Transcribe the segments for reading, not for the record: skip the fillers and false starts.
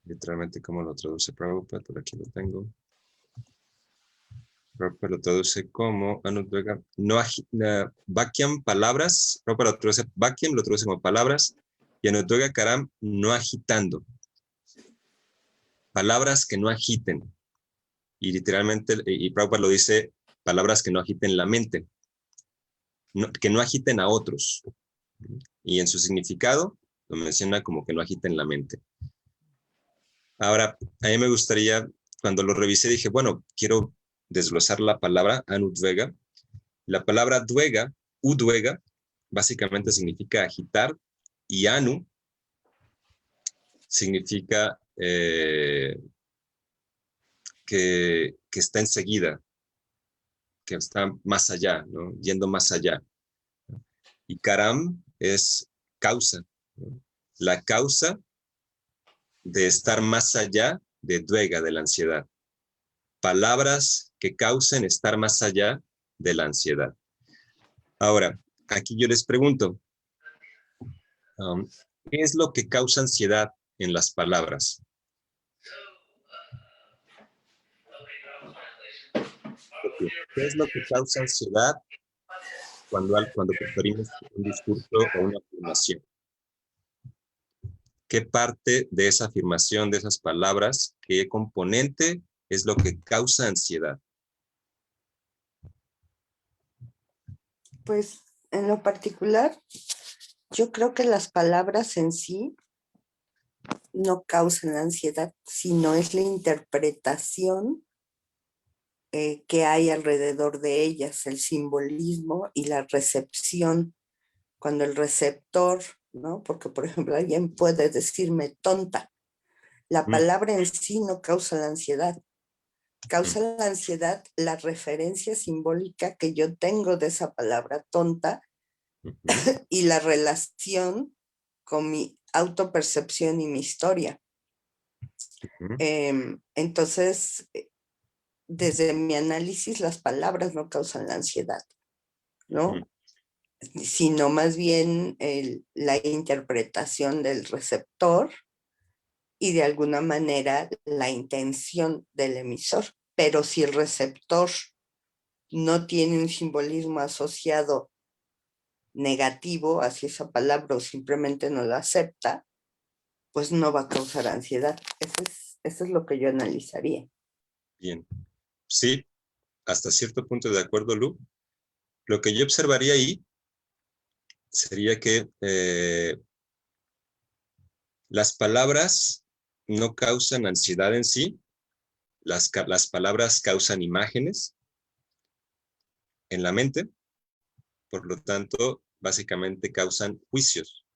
literalmente como lo traduce Prabhupada, por aquí lo tengo. Prabhupada lo traduce como Anudvega, no Vakyam, palabras. Prabhupada lo traduce Vakyam, lo traduce como palabras, y Anudvega Karam, no agitando. Palabras que no agiten. Y literalmente, y Prabhupada lo dice, palabras que no agiten la mente, que no agiten a otros. Y en su significado lo menciona como que no agiten la mente. Ahora, a mí me gustaría, cuando lo revisé, dije, bueno, quiero desglosar la palabra anudvega. La palabra dvega, udvega, básicamente significa agitar, y anu significa que está enseguida, que está más allá, ¿no? Yendo más allá. Y karam es causa, ¿no? La causa de estar más allá de dvega, de la ansiedad. Palabras que causen estar más allá de la ansiedad. Ahora, aquí yo les pregunto, ¿qué es lo que causa ansiedad en las palabras? ¿Qué es lo que causa ansiedad cuando preferimos un discurso o una afirmación? ¿Qué parte de esa afirmación, de esas palabras, qué componente es lo que causa ansiedad? Pues en lo particular, yo creo que las palabras en sí no causan ansiedad, sino es la interpretación que hay alrededor de ellas, el simbolismo y la recepción. Cuando el receptor, ¿no? Porque, por ejemplo, alguien puede decirme tonta. La palabra en sí no causa la ansiedad. Causa la ansiedad la referencia simbólica que yo tengo de esa palabra tonta y la relación con mi autopercepción y mi historia. Entonces, desde mi análisis, las palabras no causan la ansiedad, ¿no? Sino más bien la interpretación del receptor y de alguna manera la intención del emisor. Pero si el receptor no tiene un simbolismo asociado negativo hacia esa palabra o simplemente no la acepta, pues no va a causar ansiedad. Eso es lo que yo analizaría. Bien, sí, hasta cierto punto de acuerdo, Lu. Lo que yo observaría ahí sería que las palabras no causan ansiedad en sí, las palabras causan imágenes en la mente, por lo tanto, básicamente causan juicios,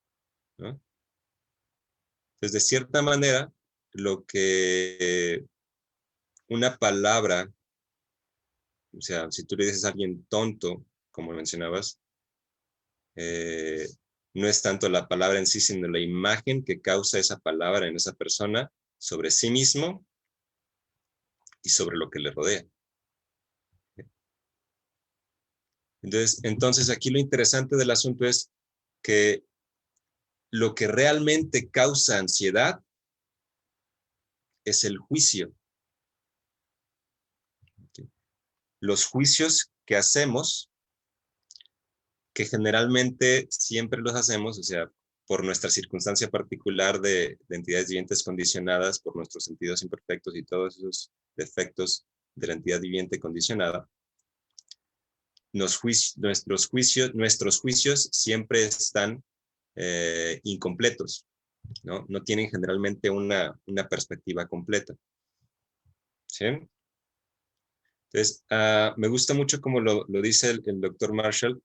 ¿no? Entonces, de cierta manera, lo que una palabra, o sea, si tú le dices a alguien tonto, como mencionabas, no es tanto la palabra en sí, sino la imagen que causa esa palabra en esa persona sobre sí mismo y sobre lo que le rodea. Entonces aquí lo interesante del asunto es que lo que realmente causa ansiedad es el juicio. Los juicios que hacemos, que generalmente siempre los hacemos, o sea, por nuestra circunstancia particular de entidades vivientes condicionadas, por nuestros sentidos imperfectos y todos esos defectos de la entidad viviente condicionada, nuestros juicios siempre están incompletos, ¿no? No tienen generalmente una perspectiva completa. ¿Sí? Entonces, me gusta mucho como lo dice el doctor Marshall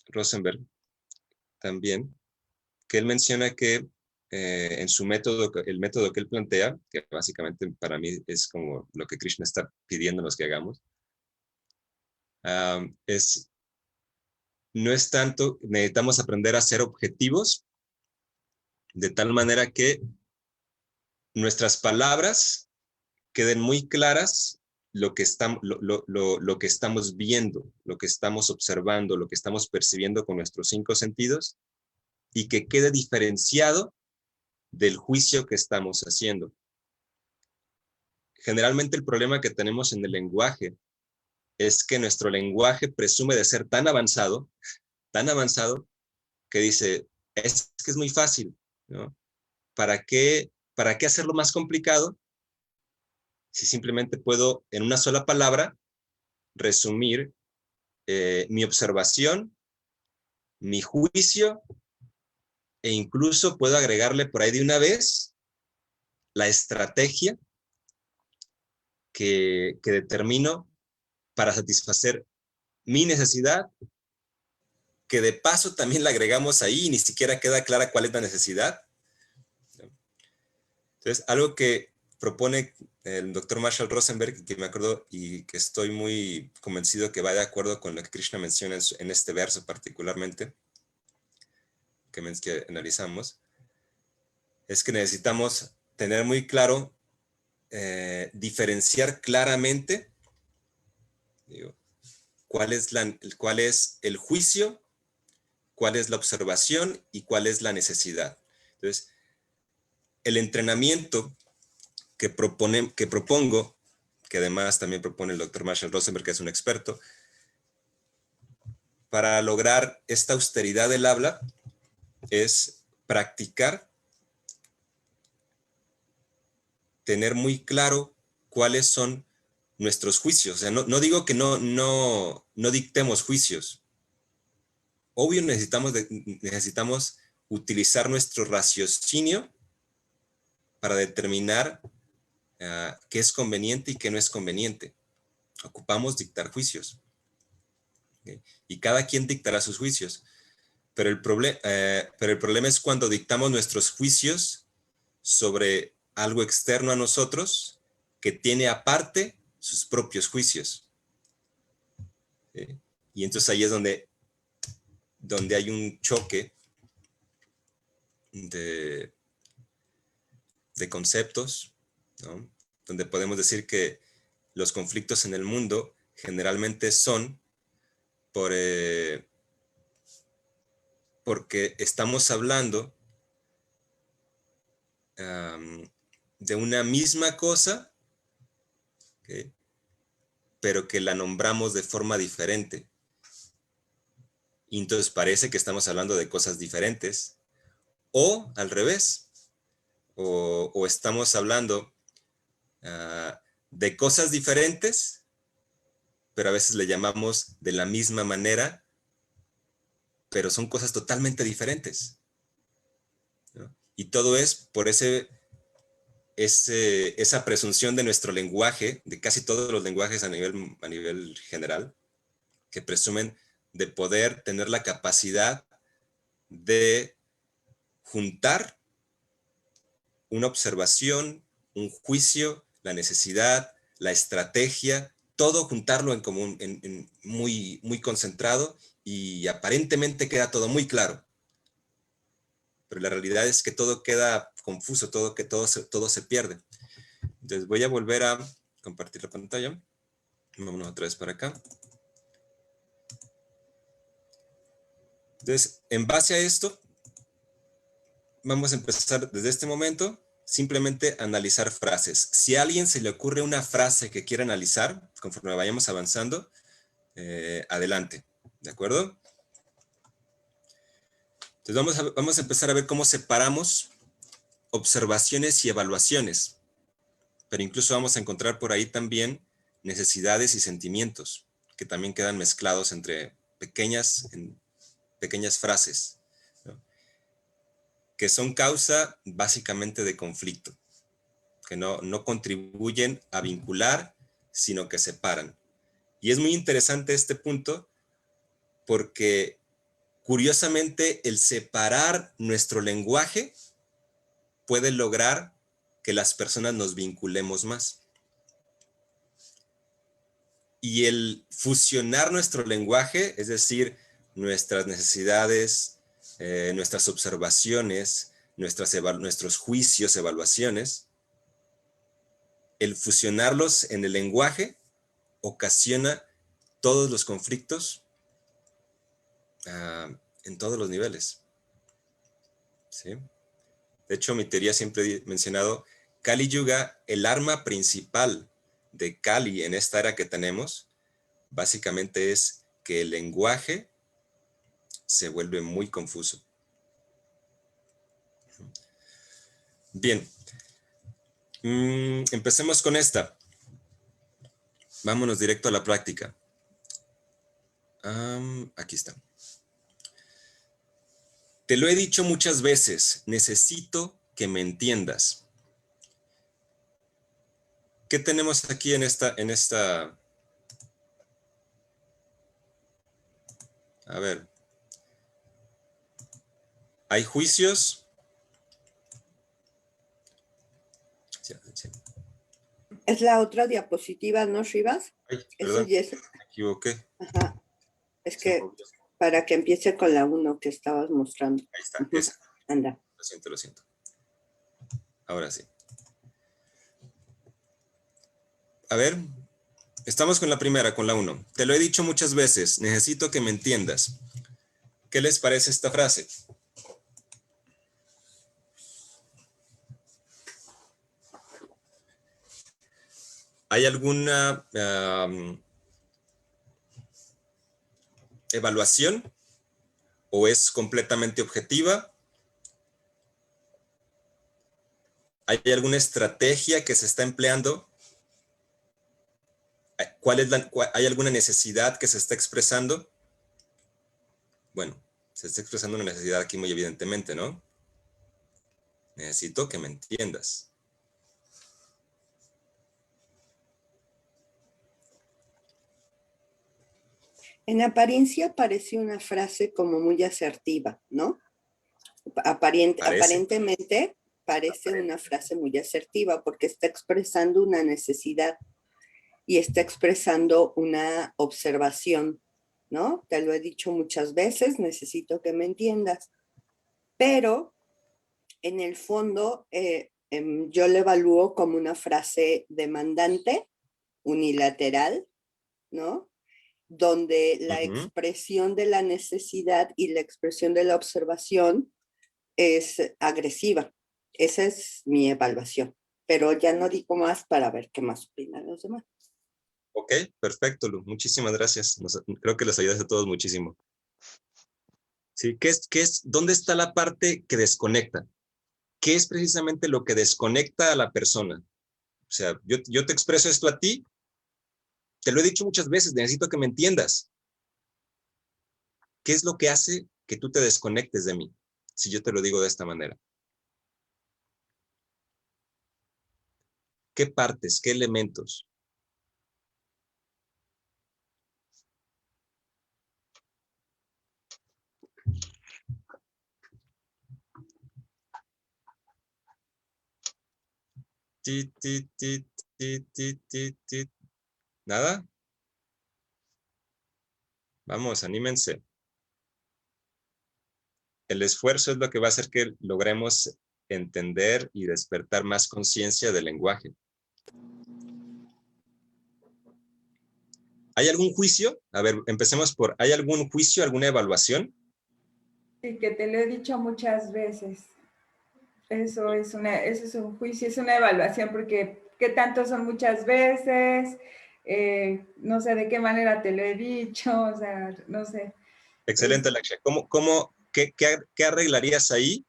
Rosenberg también, que él menciona que en su método, el método que él plantea, que básicamente para mí es como lo que Krishna está pidiéndonos que hagamos, no es tanto, necesitamos aprender a ser objetivos de tal manera que nuestras palabras queden muy claras lo que estamos viendo, lo que estamos observando, lo que estamos percibiendo con nuestros 5 sentidos, y que quede diferenciado del juicio que estamos haciendo. generalmente el problema que tenemos en el lenguaje es que nuestro lenguaje presume de ser tan avanzado, que dice, es que es muy fácil, ¿no? ¿Para qué hacerlo más complicado si simplemente puedo en una sola palabra resumir mi observación, mi juicio, e incluso puedo agregarle por ahí de una vez la estrategia que determino para satisfacer mi necesidad, que de paso también la agregamos ahí y ni siquiera queda clara cuál es la necesidad. Entonces, algo que propone el doctor Marshall Rosenberg, que me acuerdo y que estoy muy convencido que va de acuerdo con lo que Krishna menciona en este verso particularmente, que analizamos, es que necesitamos tener muy claro, diferenciar claramente, digo, cuál es el juicio, cuál es la observación y cuál es la necesidad. Entonces, el entrenamiento que propongo, que además también propone el doctor Marshall Rosenberg, que es un experto, para lograr esta austeridad del habla, es practicar, tener muy claro cuáles son nuestros juicios. O sea, no digo que no dictemos juicios. Obvio necesitamos utilizar nuestro raciocinio para determinar qué es conveniente y qué no es conveniente. Ocupamos dictar juicios. ¿Okay? Y cada quien dictará sus juicios. Pero el problema es cuando dictamos nuestros juicios sobre algo externo a nosotros que tiene aparte sus propios juicios. ¿Sí? Y entonces ahí es donde hay un choque de conceptos, ¿no? Donde podemos decir que los conflictos en el mundo generalmente son porque estamos hablando de una misma cosa, ¿okay? Pero que la nombramos de forma diferente. Y entonces parece que estamos hablando de cosas diferentes, o al revés, o estamos hablando de cosas diferentes, pero a veces le llamamos de la misma manera, pero son cosas totalmente diferentes, ¿no? Y todo es por esa presunción de nuestro lenguaje, de casi todos los lenguajes a nivel general, que presumen de poder tener la capacidad de juntar una observación, un juicio, la necesidad, la estrategia, todo juntarlo en común, muy, muy concentrado, y aparentemente queda todo muy claro. Pero la realidad es que todo queda confuso, todo se pierde. Entonces voy a volver a compartir la pantalla. Vámonos otra vez para acá. Entonces, en base a esto, vamos a empezar desde este momento, simplemente analizar frases. Si a alguien se le ocurre una frase que quiera analizar, conforme vayamos avanzando, adelante, ¿de acuerdo? Entonces vamos a empezar a ver cómo separamos observaciones y evaluaciones, pero incluso vamos a encontrar por ahí también necesidades y sentimientos, que también quedan mezclados entre pequeñas frases, ¿no? Que son causa básicamente de conflicto, que no contribuyen a vincular, sino que separan. Y es muy interesante este punto porque, curiosamente, el separar nuestro lenguaje puede lograr que las personas nos vinculemos más. Y el fusionar nuestro lenguaje, es decir, nuestras necesidades, nuestras observaciones, nuestros juicios, evaluaciones, el fusionarlos en el lenguaje ocasiona todos los conflictos en todos los niveles. ¿Sí? De hecho, mi teoría siempre he mencionado Kali Yuga, el arma principal de Kali en esta era que tenemos, básicamente es que el lenguaje se vuelve muy confuso. Bien, empecemos con esta. Vámonos directo a la práctica. Aquí está. Te lo he dicho muchas veces, necesito que me entiendas. ¿Qué tenemos aquí en esta? A ver. ¿Hay juicios? Es la otra diapositiva, ¿no, Rivas? Ay, Eso perdón, ya es. me equivoqué. Ajá. Es que para que empiece con la 1 que estabas mostrando. Ahí está, esa. Anda. Lo siento, lo siento. Ahora sí. A ver, estamos con la primera, con la 1. Te lo he dicho muchas veces, necesito que me entiendas. ¿Qué les parece esta frase? ¿Hay alguna evaluación o es completamente objetiva? ¿Hay alguna estrategia que se está empleando? ¿Hay alguna necesidad que se está expresando? Bueno, se está expresando una necesidad aquí muy evidentemente, ¿no? Necesito que me entiendas. En apariencia parece una frase como muy asertiva, ¿no? Aparentemente parece una frase muy asertiva porque está expresando una necesidad y está expresando una observación, ¿no? Te lo he dicho muchas veces, necesito que me entiendas. Pero en el fondo yo lo evalúo como una frase demandante, unilateral, ¿no? Donde la expresión de la necesidad y la expresión de la observación es agresiva. Esa es mi evaluación, pero ya no digo más para ver qué más opinan los demás. Ok, perfecto, Lu. Muchísimas gracias. Creo que les ayudas a todos muchísimo. Sí, ¿dónde está la parte que desconecta? ¿Qué es precisamente lo que desconecta a la persona? O sea, yo te expreso esto a ti, te lo he dicho muchas veces, necesito que me entiendas. ¿Qué es lo que hace que tú te desconectes de mí? Si yo te lo digo de esta manera. ¿Qué partes, qué elementos? ¿Nada? Vamos, anímense. El esfuerzo es lo que va a hacer que logremos entender y despertar más conciencia del lenguaje. ¿Hay algún juicio? A ver, empecemos por, ¿hay algún juicio, alguna evaluación? Sí, que te lo he dicho muchas veces. Eso es un juicio, es una evaluación, porque ¿qué tanto son muchas veces? No sé de qué manera te lo he dicho, o sea, no sé. Excelente, Lakshya. ¿Qué arreglarías ahí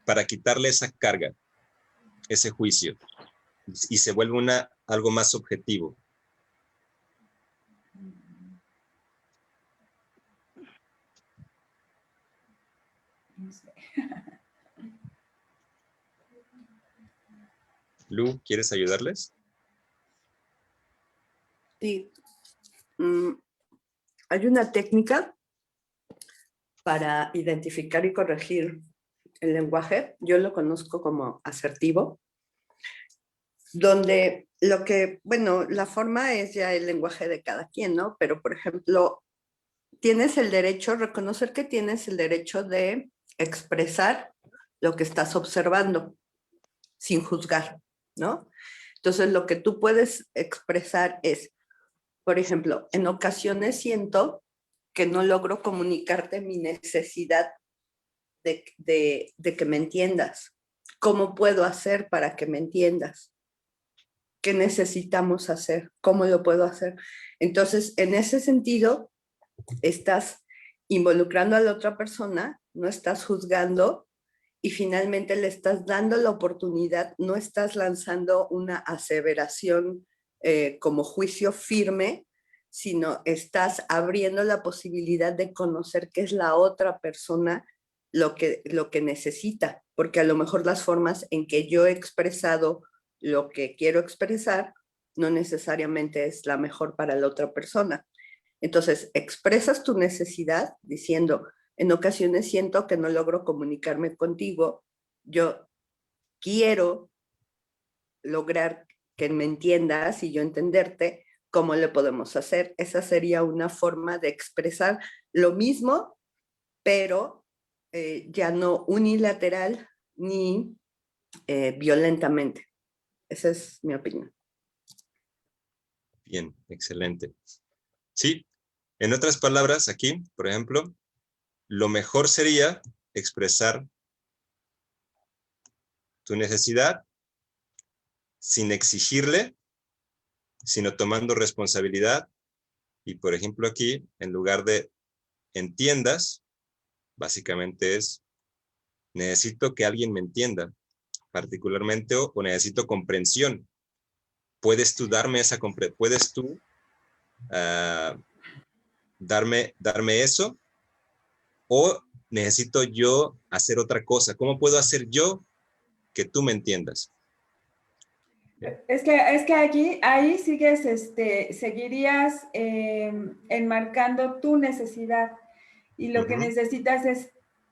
para quitarle esa carga, ese juicio, y se vuelve algo más objetivo? No sé. Lu, ¿quieres ayudarles? Sí. Hay una técnica para identificar y corregir el lenguaje. Yo lo conozco como asertivo, donde la forma es ya el lenguaje de cada quien, ¿no? Pero, por ejemplo, reconocer que tienes el derecho de expresar lo que estás observando sin juzgar, ¿no? Entonces, lo que tú puedes expresar es, por ejemplo, en ocasiones siento que no logro comunicarte mi necesidad de que me entiendas. ¿Cómo puedo hacer para que me entiendas? ¿Qué necesitamos hacer? ¿Cómo lo puedo hacer? Entonces, en ese sentido, estás involucrando a la otra persona, no estás juzgando y finalmente le estás dando la oportunidad, no estás lanzando una aseveración como juicio firme, sino estás abriendo la posibilidad de conocer qué es la otra persona lo que necesita, porque a lo mejor las formas en que yo he expresado lo que quiero expresar no necesariamente es la mejor para la otra persona. Entonces, expresas tu necesidad diciendo, en ocasiones siento que no logro comunicarme contigo, yo quiero lograr que me entiendas y yo entenderte, ¿cómo le podemos hacer? Esa sería una forma de expresar lo mismo, pero ya no unilateral ni violentamente. Esa es mi opinión. Bien, excelente. Sí, en otras palabras, aquí, por ejemplo, lo mejor sería expresar tu necesidad sin exigirle, sino tomando responsabilidad. Y, por ejemplo, aquí, en lugar de entiendas, básicamente es, necesito que alguien me entienda, particularmente, o necesito comprensión. ¿Puedes tú darme esa comprensión? ¿Puedes tú darme eso? ¿O necesito yo hacer otra cosa? ¿Cómo puedo hacer yo que tú me entiendas? Es que aquí, ahí sigues, seguirías enmarcando tu necesidad y lo que necesitas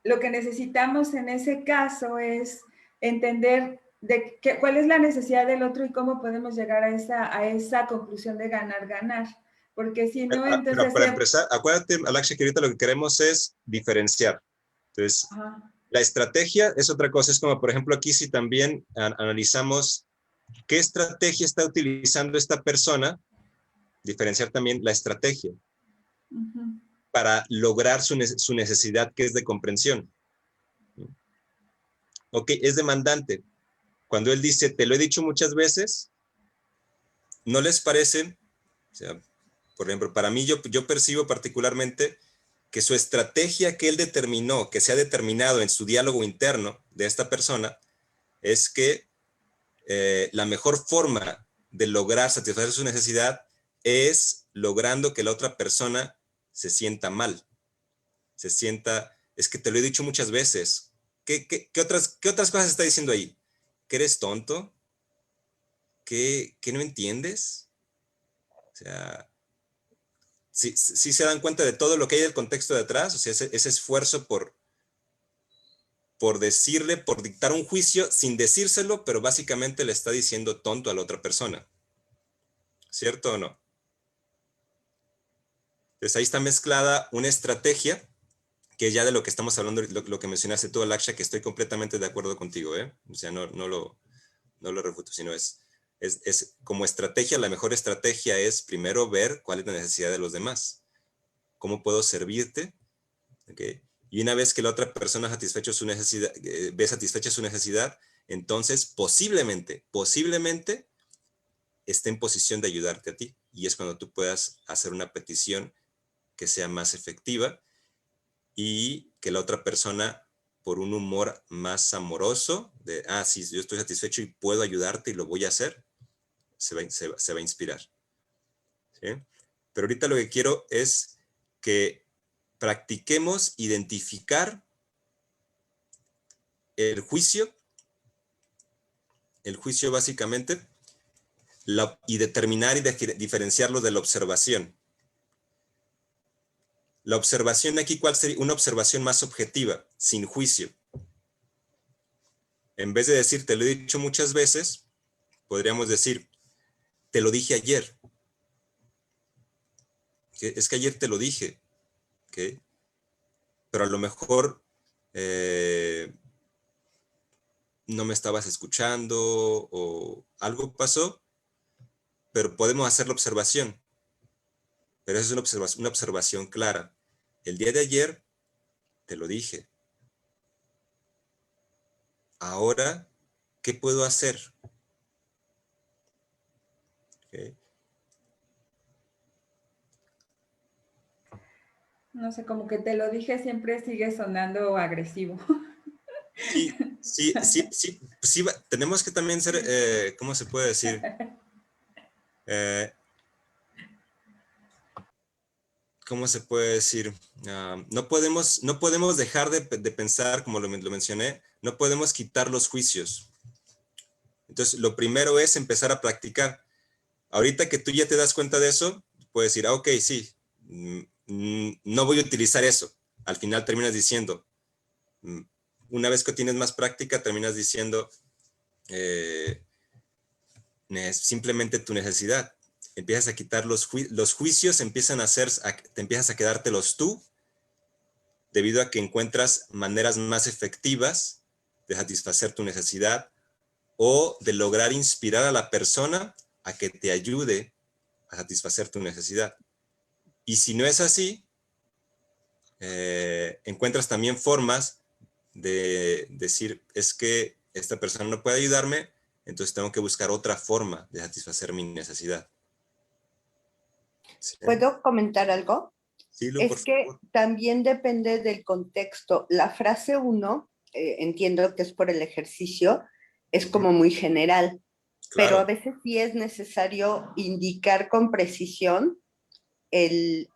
lo que necesitamos en ese caso es entender cuál es la necesidad del otro y cómo podemos llegar a esa conclusión de ganar. Porque si no, entonces... Para empezar, acuérdate, Alaksha, que ahorita lo que queremos es diferenciar. Entonces, la estrategia es otra cosa. Es como, por ejemplo, aquí si también analizamos qué estrategia está utilizando esta persona, diferenciar también la estrategia para lograr su necesidad, que es de comprensión. Ok, es demandante. Cuando él dice, te lo he dicho muchas veces, ¿no les parece? O sea, por ejemplo, para mí yo percibo particularmente que su estrategia que él determinó, que se ha determinado en su diálogo interno de esta persona, es que la mejor forma de lograr satisfacer su necesidad es logrando que la otra persona se sienta mal, se sienta, es que te lo he dicho muchas veces. ¿Qué otras cosas está diciendo ahí? ¿Que eres tonto? ¿Que no entiendes? O sea, sí se dan cuenta de todo lo que hay del contexto de atrás, o sea, ese esfuerzo por decirle, por dictar un juicio sin decírselo, pero básicamente le está diciendo tonto a la otra persona. ¿Cierto o no? Entonces ahí está mezclada una estrategia, que es ya de lo que estamos hablando, lo que mencionaste tú, Alaksha, que estoy completamente de acuerdo contigo, ¿eh? O sea, no lo refuto, sino es como estrategia, la mejor estrategia es primero ver cuál es la necesidad de los demás. ¿Cómo puedo servirte? ¿Okay? Y una vez que la otra persona satisfecho su necesidad, ve satisfecha su necesidad, entonces posiblemente esté en posición de ayudarte a ti. Y es cuando tú puedas hacer una petición que sea más efectiva y que la otra persona, por un humor más amoroso, de, sí, yo estoy satisfecho y puedo ayudarte y lo voy a hacer, se va a inspirar. ¿Sí? Pero ahorita lo que quiero es que practiquemos identificar el juicio básicamente, y determinar y diferenciarlo de la observación. La observación aquí, ¿cuál sería? Una observación más objetiva, sin juicio. En vez de decir, te lo he dicho muchas veces, podríamos decir, te lo dije ayer. ¿Okay? Es que ayer te lo dije. ¿Okay? Pero a lo mejor no me estabas escuchando o algo pasó, pero podemos hacer la observación. Pero esa es una observación clara. El día de ayer te lo dije. Ahora ¿qué puedo hacer? Okay. No sé, como que te lo dije, siempre sigue sonando agresivo. Sí, tenemos que también ser, ¿cómo se puede decir? ¿Cómo se puede decir? No podemos dejar de pensar, como lo mencioné, no podemos quitar los juicios. Entonces, lo primero es empezar a practicar. Ahorita que tú ya te das cuenta de eso, puedes decir, ok, sí, no voy a utilizar eso. Al final terminas diciendo, una vez que tienes más práctica, terminas diciendo simplemente tu necesidad. Empiezas a quitar los juicios, te empiezas a quedártelos tú, debido a que encuentras maneras más efectivas de satisfacer tu necesidad o de lograr inspirar a la persona a que te ayude a satisfacer tu necesidad. Y si no es así, encuentras también formas de decir, es que esta persona no puede ayudarme, entonces tengo que buscar otra forma de satisfacer mi necesidad. ¿Sí? ¿Puedo comentar algo? Sí, Lu, por Es que favor. también depende del contexto. La frase 1, entiendo que es por el ejercicio, es como muy general, pero a Claro. veces sí es necesario indicar con precisión el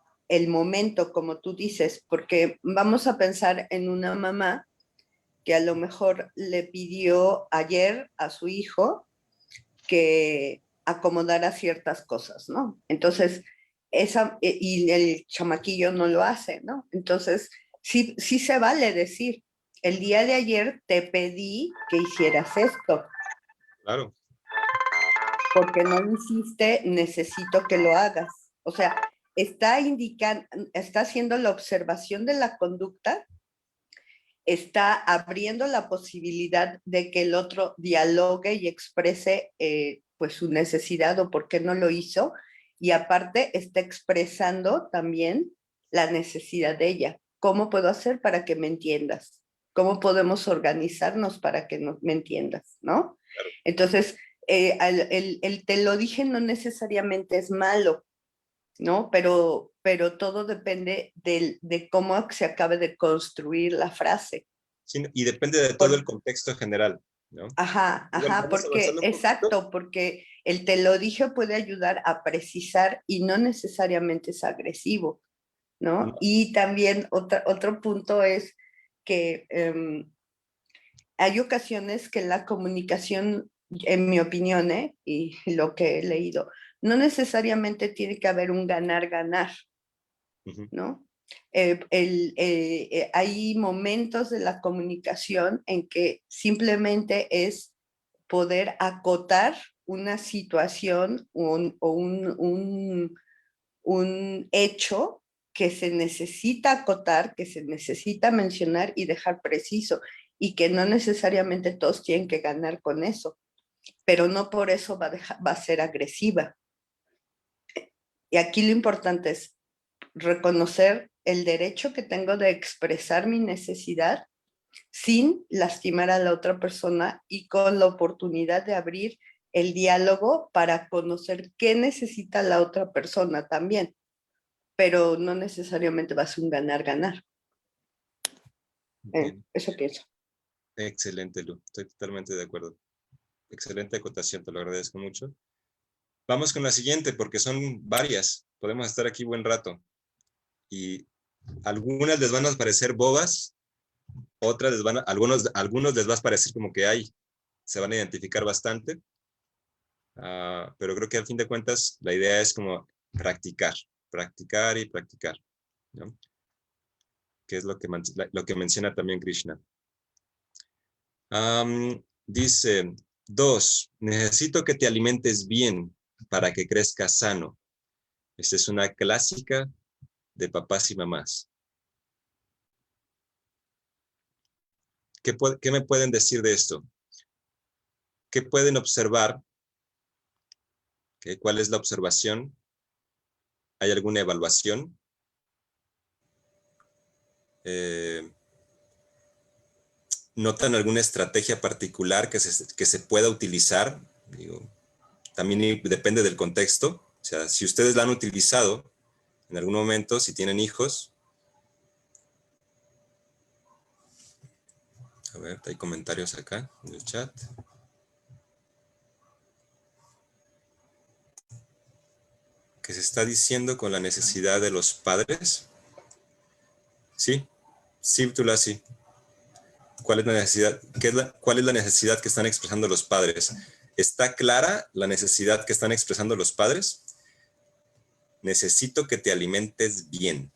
momento, como tú dices, porque vamos a pensar en una mamá que a lo mejor le pidió ayer a su hijo que acomodara ciertas cosas, ¿no? Entonces, y el chamaquillo no lo hace, ¿no? Entonces, sí, sí se vale decir, el día de ayer te pedí que hicieras esto. Claro. Porque no lo hiciste, necesito que lo hagas. O sea, está indicando, está haciendo la observación de la conducta, está abriendo la posibilidad de que el otro dialogue y exprese pues su necesidad o por qué no lo hizo, y aparte está expresando también la necesidad de ella. ¿Cómo puedo hacer para que me entiendas? ¿Cómo podemos organizarnos para que me entiendas? ¿No? Claro. Entonces, el te lo dije no necesariamente es malo, ¿no? Pero todo depende de cómo se acabe de construir la frase. Sí, y depende de todo el contexto general, ¿no? Bueno, Ajá, vamos porque, avanzando un poquito. exacto, porque el te lo dije puede ayudar a precisar y no necesariamente es agresivo, ¿no? No. Y también otro punto es que hay ocasiones que la comunicación, en mi opinión, y lo que he leído, no necesariamente tiene que haber un ganar-ganar, ¿no? Hay momentos de la comunicación en que simplemente es poder acotar una situación o un hecho que se necesita acotar, que se necesita mencionar y dejar preciso, y que no necesariamente todos tienen que ganar con eso, pero no por eso va a ser agresiva. Y aquí lo importante es reconocer el derecho que tengo de expresar mi necesidad sin lastimar a la otra persona y con la oportunidad de abrir el diálogo para conocer qué necesita la otra persona también, pero no necesariamente va a ser un ganar-ganar. Bien. Eso pienso. Excelente, Lu. Estoy totalmente de acuerdo. Excelente acotación, te lo agradezco mucho. Vamos con la siguiente, porque son varias. Podemos estar aquí buen rato. Y algunas les van a parecer bobas, otras algunos les va a parecer como que se van a identificar bastante. Pero creo que al fin de cuentas la idea es como practicar y practicar, ¿no? Que es lo que menciona también Krishna. Dice, 2, necesito que te alimentes bien para que crezcas sano. Esta es una clásica de papás y mamás. ¿Qué me pueden decir de esto? ¿Qué pueden observar? ¿Cuál es la observación? ¿Hay alguna evaluación? ¿Notan alguna estrategia particular que se pueda utilizar? Digo, también depende del contexto. O sea, si ustedes la han utilizado en algún momento, si tienen hijos. A ver, hay comentarios acá en el chat. ¿Qué se está diciendo con la necesidad de los padres? Sí, sí, Tula, sí. ¿Cuál es la necesidad? ¿Cuál es la necesidad que están expresando los padres? ¿Está clara la necesidad que están expresando los padres? Necesito que te alimentes bien.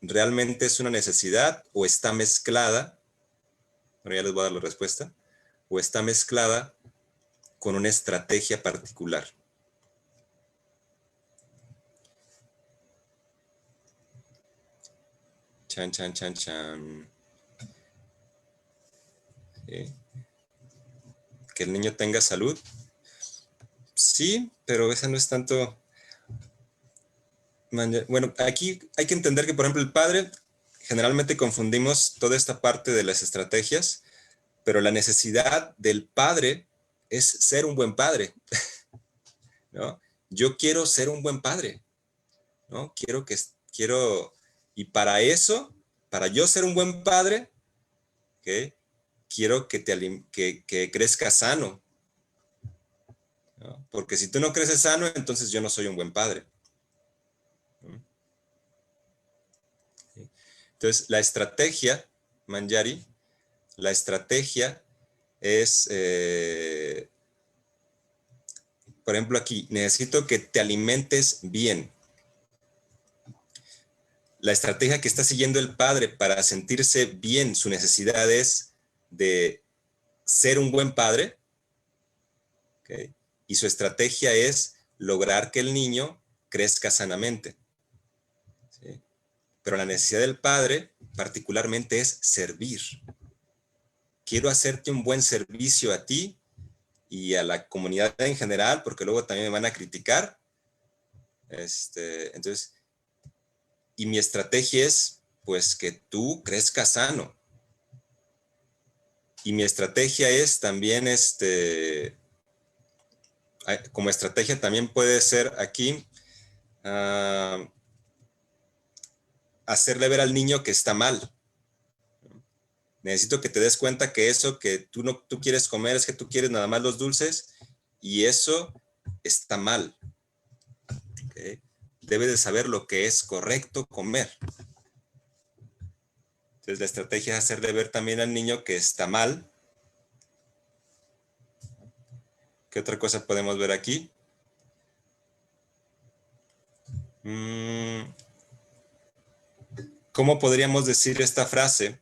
¿Realmente es una necesidad o está mezclada? Bueno, ya les voy a dar la respuesta. O está mezclada con una estrategia particular. Chan, chan, chan, chan. ¿Sí? Que el niño tenga salud. Sí, pero esa no es tanto... Bueno, aquí hay que entender que, por ejemplo, el padre, generalmente confundimos toda esta parte de las estrategias, pero la necesidad del padre es ser un buen padre, ¿no? Yo quiero ser un buen padre, ¿no? Y para eso, para yo ser un buen padre, ¿okay? Quiero que crezcas sano, ¿no? Porque si tú no creces sano, entonces yo no soy un buen padre. Entonces, la estrategia, Manjari, la estrategia es, por ejemplo, aquí, necesito que te alimentes bien. La estrategia que está siguiendo el padre para sentirse bien, su necesidad es de ser un buen padre, ¿okay? Y su estrategia es lograr que el niño crezca sanamente, ¿sí? Pero la necesidad del padre particularmente es servir. Quiero hacerte un buen servicio a ti y a la comunidad en general, porque luego también me van a criticar. Entonces, y mi estrategia es, pues, que tú crezcas sano. Y mi estrategia es también, como estrategia también puede ser aquí, hacerle ver al niño que está mal. Necesito que te des cuenta que eso que tú quieres comer es que tú quieres nada más los dulces y eso está mal. ¿Okay? Debes de saber lo que es correcto comer. Entonces la estrategia es hacerle ver también al niño que está mal. ¿Qué otra cosa podemos ver aquí? ¿Cómo podríamos decir esta frase?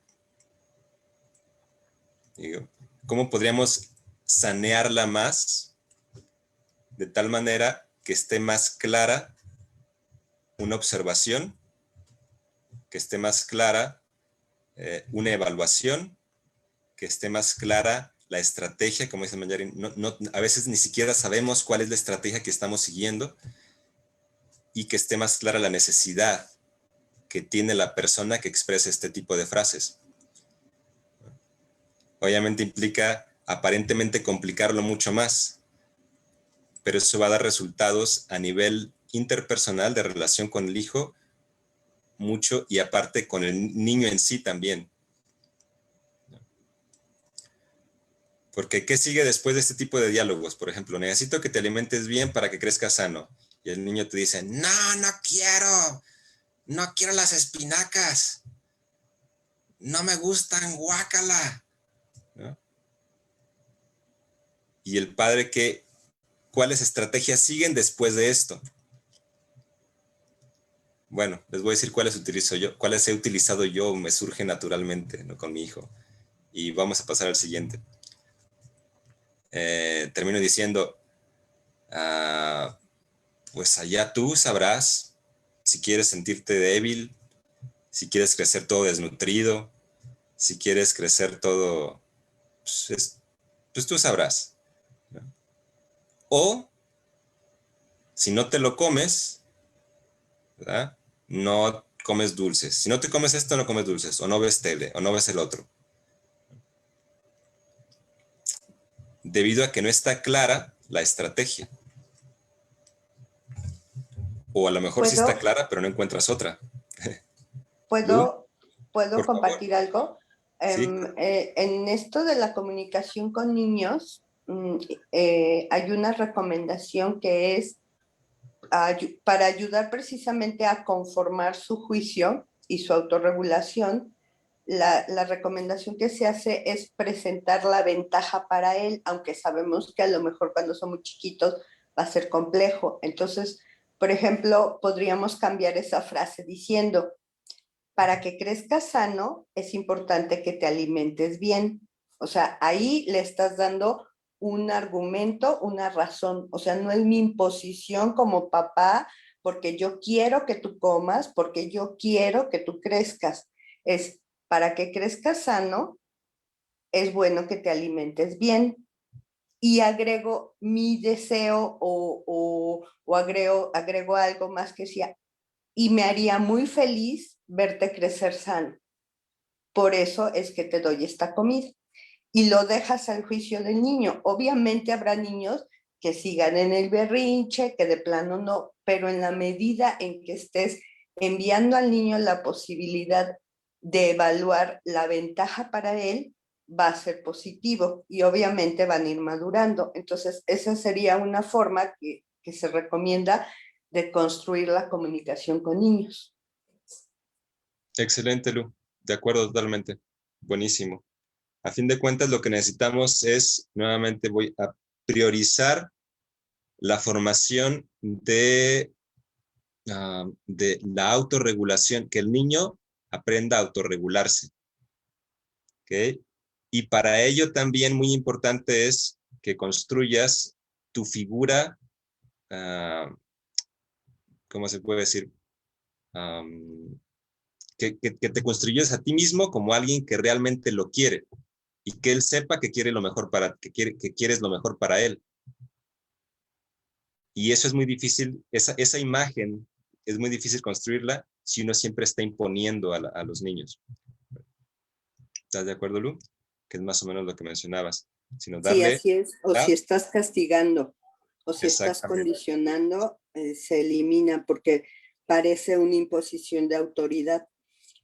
¿Cómo podríamos sanearla más de tal manera que esté más clara una observación, que esté más clara una evaluación, que esté más clara la estrategia, como dice Manjari? A veces ni siquiera sabemos cuál es la estrategia que estamos siguiendo, y que esté más clara la necesidad que tiene la persona que expresa este tipo de frases. Obviamente implica aparentemente complicarlo mucho más, pero eso va a dar resultados a nivel interpersonal de relación con el hijo mucho, y aparte con el niño en sí también. Porque ¿qué sigue después de este tipo de diálogos? Por ejemplo, necesito que te alimentes bien para que crezcas sano. Y el niño te dice, no, no quiero las espinacas. No me gustan, guácala. ¿No? Y el padre, ¿cuáles estrategias siguen después de esto? Bueno, les voy a decir cuáles utilizo yo, cuáles he utilizado yo, me surge naturalmente, ¿no? Con mi hijo. Y vamos a pasar al siguiente. Termino diciendo, pues allá tú sabrás si quieres sentirte débil, si quieres crecer todo desnutrido, si quieres crecer todo, pues tú sabrás, ¿no? O si no te lo comes, ¿verdad? No comes dulces. Si no te comes esto, no comes dulces. O no ves tele, o no ves el otro. Debido a que no está clara la estrategia. O a lo mejor sí está clara, pero no encuentras otra. ¿Puedo por compartir favor. algo? Sí. En esto de la comunicación con niños, hay una recomendación que es para ayudar precisamente a conformar su juicio y su autorregulación. La recomendación que se hace es presentar la ventaja para él, aunque sabemos que a lo mejor cuando son muy chiquitos va a ser complejo. Entonces, por ejemplo, podríamos cambiar esa frase diciendo: para que crezcas sano, es importante que te alimentes bien. O sea, ahí le estás dando un argumento, una razón. O sea, no es mi imposición como papá, porque yo quiero que tú comas, porque yo quiero que tú crezcas. Es para que crezcas sano, es bueno que te alimentes bien. Y agrego mi deseo o agrego algo más que sea, y me haría muy feliz verte crecer sano. Por eso es que te doy esta comida. Y lo dejas al juicio del niño. Obviamente habrá niños que sigan en el berrinche, que de plano no, pero en la medida en que estés enviando al niño la posibilidad de evaluar la ventaja para él, va a ser positivo y obviamente van a ir madurando. Entonces, esa sería una forma que se recomienda de construir la comunicación con niños. Excelente, Lu. De acuerdo totalmente. Buenísimo. A fin de cuentas, lo que necesitamos es, nuevamente voy a priorizar la formación de la autorregulación, que el niño aprenda a autorregularse. ¿Okay? Y para ello también muy importante es que construyas tu figura, ¿cómo se puede decir? Que te construyes a ti mismo como alguien que realmente lo quiere y que él sepa que quiere lo mejor que quieres lo mejor para él. Y eso es muy difícil, esa imagen es muy difícil construirla si uno siempre está imponiendo a los niños. ¿Estás de acuerdo, Lu? Que es más o menos lo que mencionabas. Sino Sí, darle, así es. O si estás castigando, o si estás condicionando, se elimina porque parece una imposición de autoridad.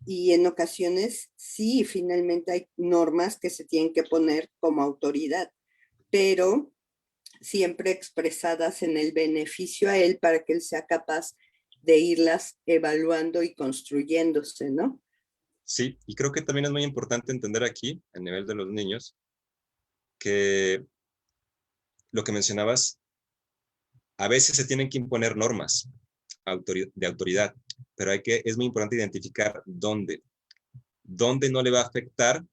Y en ocasiones, sí, finalmente hay normas que se tienen que poner como autoridad, pero siempre expresadas en el beneficio a él para que él sea capaz de irlas evaluando y construyéndose, ¿no? Sí, y creo que también es muy importante entender aquí, a nivel de los niños, que lo que mencionabas, a veces se tienen que imponer normas de autoridad, pero es muy importante identificar dónde no le va a afectar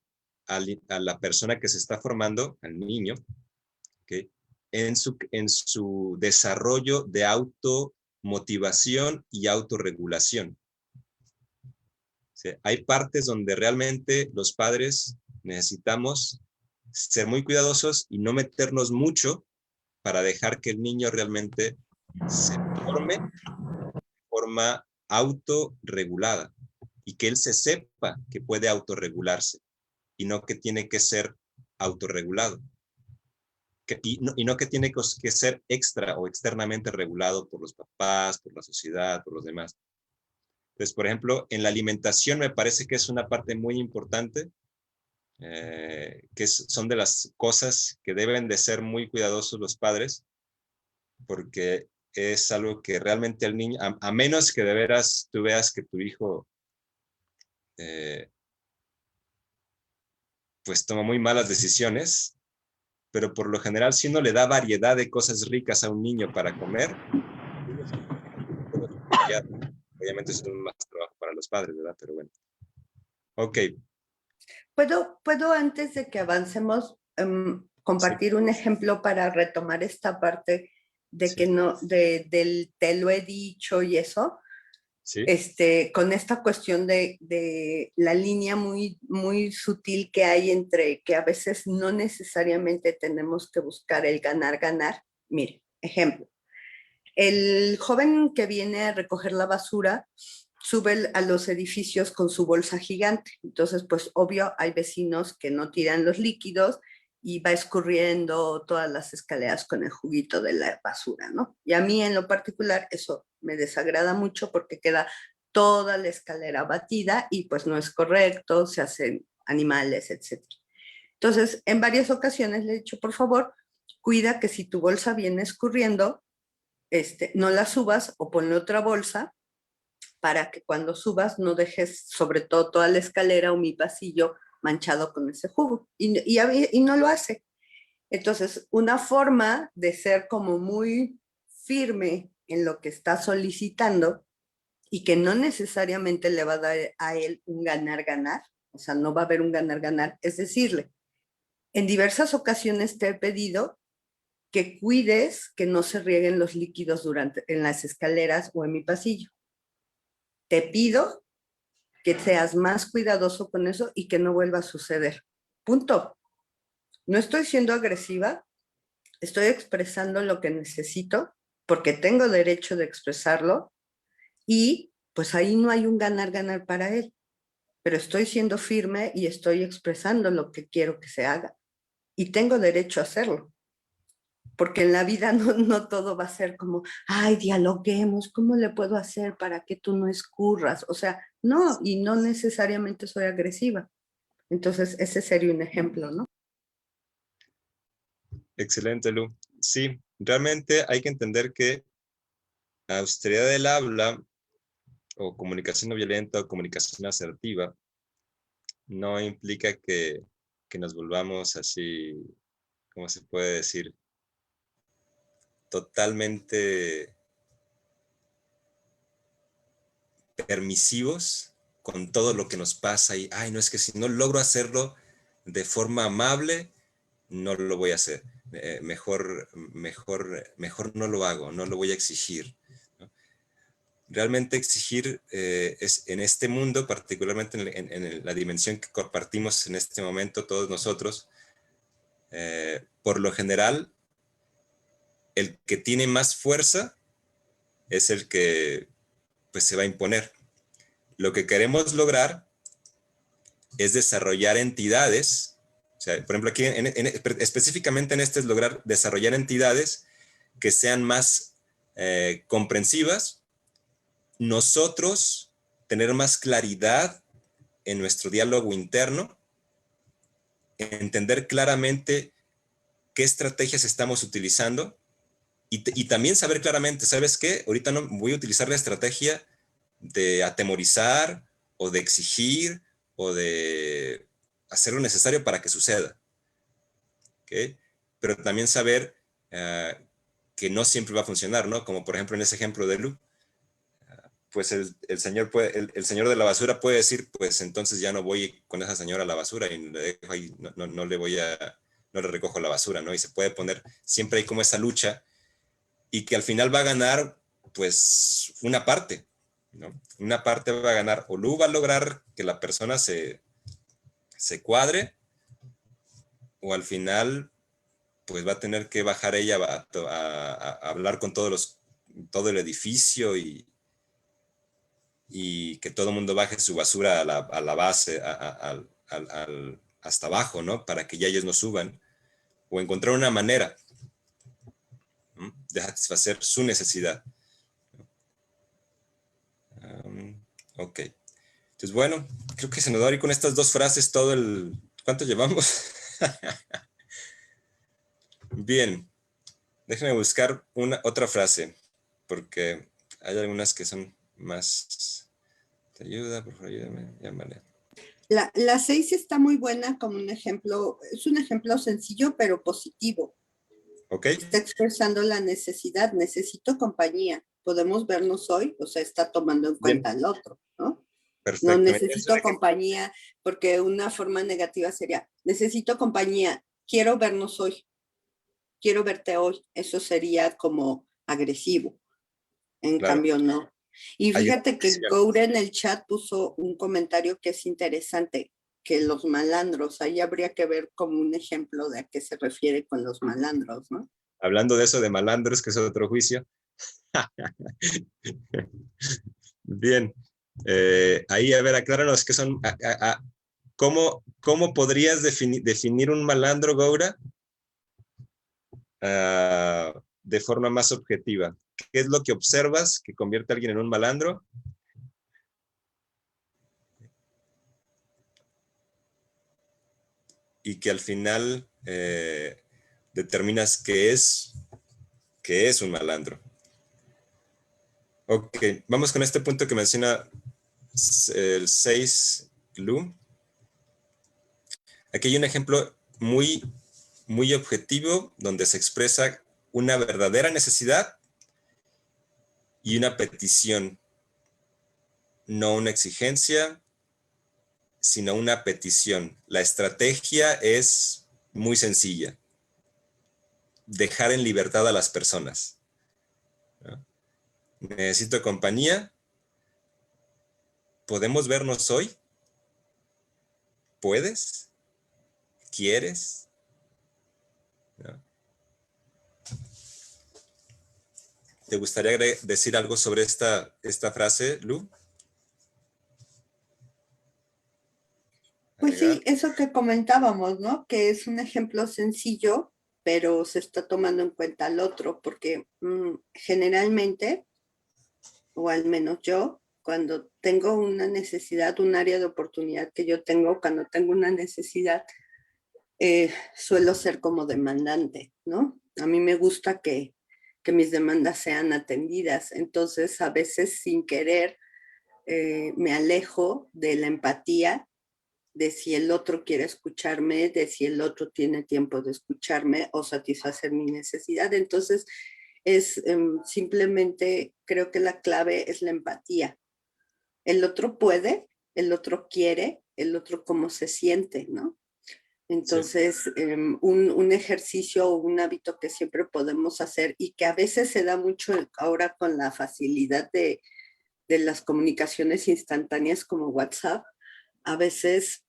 a la persona que se está formando, al niño, ¿okay? en su desarrollo de automotivación y autorregulación. ¿Sí? Hay partes donde realmente los padres necesitamos ser muy cuidadosos y no meternos mucho para dejar que el niño realmente se forme de forma autorregulada y que él se sepa que puede autorregularse y no que tiene que ser autorregulado. Y no que tiene que ser extra o externamente regulado por los papás, por la sociedad, por los demás. Entonces, por ejemplo, en la alimentación me parece que es una parte muy importante, son de las cosas que deben de ser muy cuidadosos los padres, porque es algo que realmente al niño, a menos que de veras tú veas que tu hijo pues toma muy malas decisiones, pero por lo general si uno le da variedad de cosas ricas a un niño para comer, obviamente eso es más trabajo para los padres, ¿verdad? Pero bueno. Ok. ¿Puedo antes de que avancemos compartir Sí. un ejemplo para retomar esta parte de Sí. que no, del te lo he dicho y eso? Sí. Con esta cuestión de la línea muy, muy sutil que hay entre que a veces no necesariamente tenemos que buscar el ganar, ganar. Mire, ejemplo, el joven que viene a recoger la basura sube a los edificios con su bolsa gigante. Entonces, pues obvio, hay vecinos que no tiran los líquidos y va escurriendo todas las escaleras con el juguito de la basura, ¿no? Y a mí en lo particular eso me desagrada mucho porque queda toda la escalera batida y pues no es correcto, se hacen animales, etc. Entonces, en varias ocasiones le he dicho, por favor, cuida que si tu bolsa viene escurriendo, no la subas o ponle otra bolsa para que cuando subas no dejes sobre todo toda la escalera o mi pasillo manchado con ese jugo. Y no lo hace. Entonces, una forma de ser como muy firme en lo que está solicitando y que no necesariamente le va a dar a él un ganar-ganar, o sea, no va a haber un ganar-ganar, es decirle, en diversas ocasiones te he pedido que cuides que no se rieguen los líquidos en las escaleras o en mi pasillo. Te pido que seas más cuidadoso con eso y que no vuelva a suceder. Punto. No estoy siendo agresiva, estoy expresando lo que necesito porque tengo derecho de expresarlo y pues ahí no hay un ganar-ganar para él, pero estoy siendo firme y estoy expresando lo que quiero que se haga y tengo derecho a hacerlo. Porque en la vida no todo va a ser como, ay, dialoguemos, ¿cómo le puedo hacer para que tú no escurras? O sea, no, y no necesariamente soy agresiva. Entonces, ese sería un ejemplo, ¿no? Excelente, Lu. Sí, realmente hay que entender que austeridad del habla o comunicación no violenta o comunicación asertiva no implica que nos volvamos así, ¿cómo se puede decir? Totalmente permisivos con todo lo que nos pasa y, ay, no, es que si no logro hacerlo de forma amable, no lo voy a hacer. Mejor no lo hago, no lo voy a exigir, ¿no? Realmente exigir es en este mundo, particularmente en la dimensión que compartimos en este momento todos nosotros, por lo general, el que tiene más fuerza es el que pues, se va a imponer. Lo que queremos lograr es desarrollar entidades, o sea, por ejemplo, aquí específicamente en este es lograr desarrollar entidades que sean más comprensivas, nosotros tener más claridad en nuestro diálogo interno, entender claramente qué estrategias estamos utilizando y también saber claramente, ¿sabes qué? Ahorita no voy a utilizar la estrategia de atemorizar o de exigir o de hacer lo necesario para que suceda. ¿Okay? Pero también saber que no siempre va a funcionar, ¿no? Como por ejemplo en ese ejemplo de Lu, pues el señor de la basura puede decir, pues entonces ya no voy con esa señora a la basura y le dejo ahí, no le recojo la basura, ¿no? Y se puede poner, siempre hay como esa lucha y que al final va a ganar, pues, una parte, ¿no? Una parte va a ganar, o Lu va a lograr que la persona se cuadre, o al final, pues va a tener que bajar ella a hablar con todo el edificio y que todo el mundo baje su basura a la base, hasta abajo, ¿no? Para que ya ellos no suban, o encontrar una manera, ¿no?, de satisfacer su necesidad. Ok. Entonces, bueno, creo que se nos va a ir con estas dos frases todo el... ¿Cuánto llevamos? Bien. Déjenme buscar otra frase, porque hay algunas que son más... Te ayuda, por favor, ayúdame. Llámale. La 6 está muy buena como un ejemplo, es un ejemplo sencillo pero positivo. Ok. Está expresando la necesidad, necesito compañía, podemos vernos hoy, o sea, está tomando en cuenta al otro, ¿no? No necesito compañía, porque una forma negativa sería, necesito compañía, quiero vernos hoy, quiero verte hoy, eso sería como agresivo, en cambio no. Y fíjate que Goure en el chat puso un comentario que es interesante, que los malandros, ahí habría que ver como un ejemplo de a qué se refiere con los malandros, ¿no? Hablando de eso de malandros, que es otro juicio. Bien, Ahí, a ver, acláranos qué son... ¿Cómo podrías definir un malandro, Goura? De forma más objetiva. ¿Qué es lo que observas que convierte a alguien en un malandro? Y que al final determinas qué es un malandro. Ok, vamos con este punto que menciona el 6, Lu. Aquí hay un ejemplo muy, muy objetivo donde se expresa una verdadera necesidad y una petición, no una exigencia, sino una petición. La estrategia es muy sencilla. Dejar en libertad a las personas, ¿no? Necesito compañía. ¿Podemos vernos hoy? ¿Puedes? ¿Quieres? ¿No? ¿Te gustaría decir algo sobre esta frase, Lu? Pues sí, eso que comentábamos, ¿no? Que es un ejemplo sencillo, pero se está tomando en cuenta al otro, porque generalmente, o al menos yo, cuando tengo una necesidad, un área de oportunidad que yo tengo, cuando tengo una necesidad, suelo ser como demandante, ¿no? A mí me gusta que mis demandas sean atendidas, entonces a veces sin querer me alejo de la empatía, de si el otro quiere escucharme, de si el otro tiene tiempo de escucharme o satisfacer mi necesidad. Entonces, es simplemente, creo que la clave es la empatía. El otro puede, el otro quiere, el otro cómo se siente, ¿no? Entonces, sí. Un ejercicio o un hábito que siempre podemos hacer y que a veces se da mucho ahora con la facilidad de las comunicaciones instantáneas como WhatsApp, a veces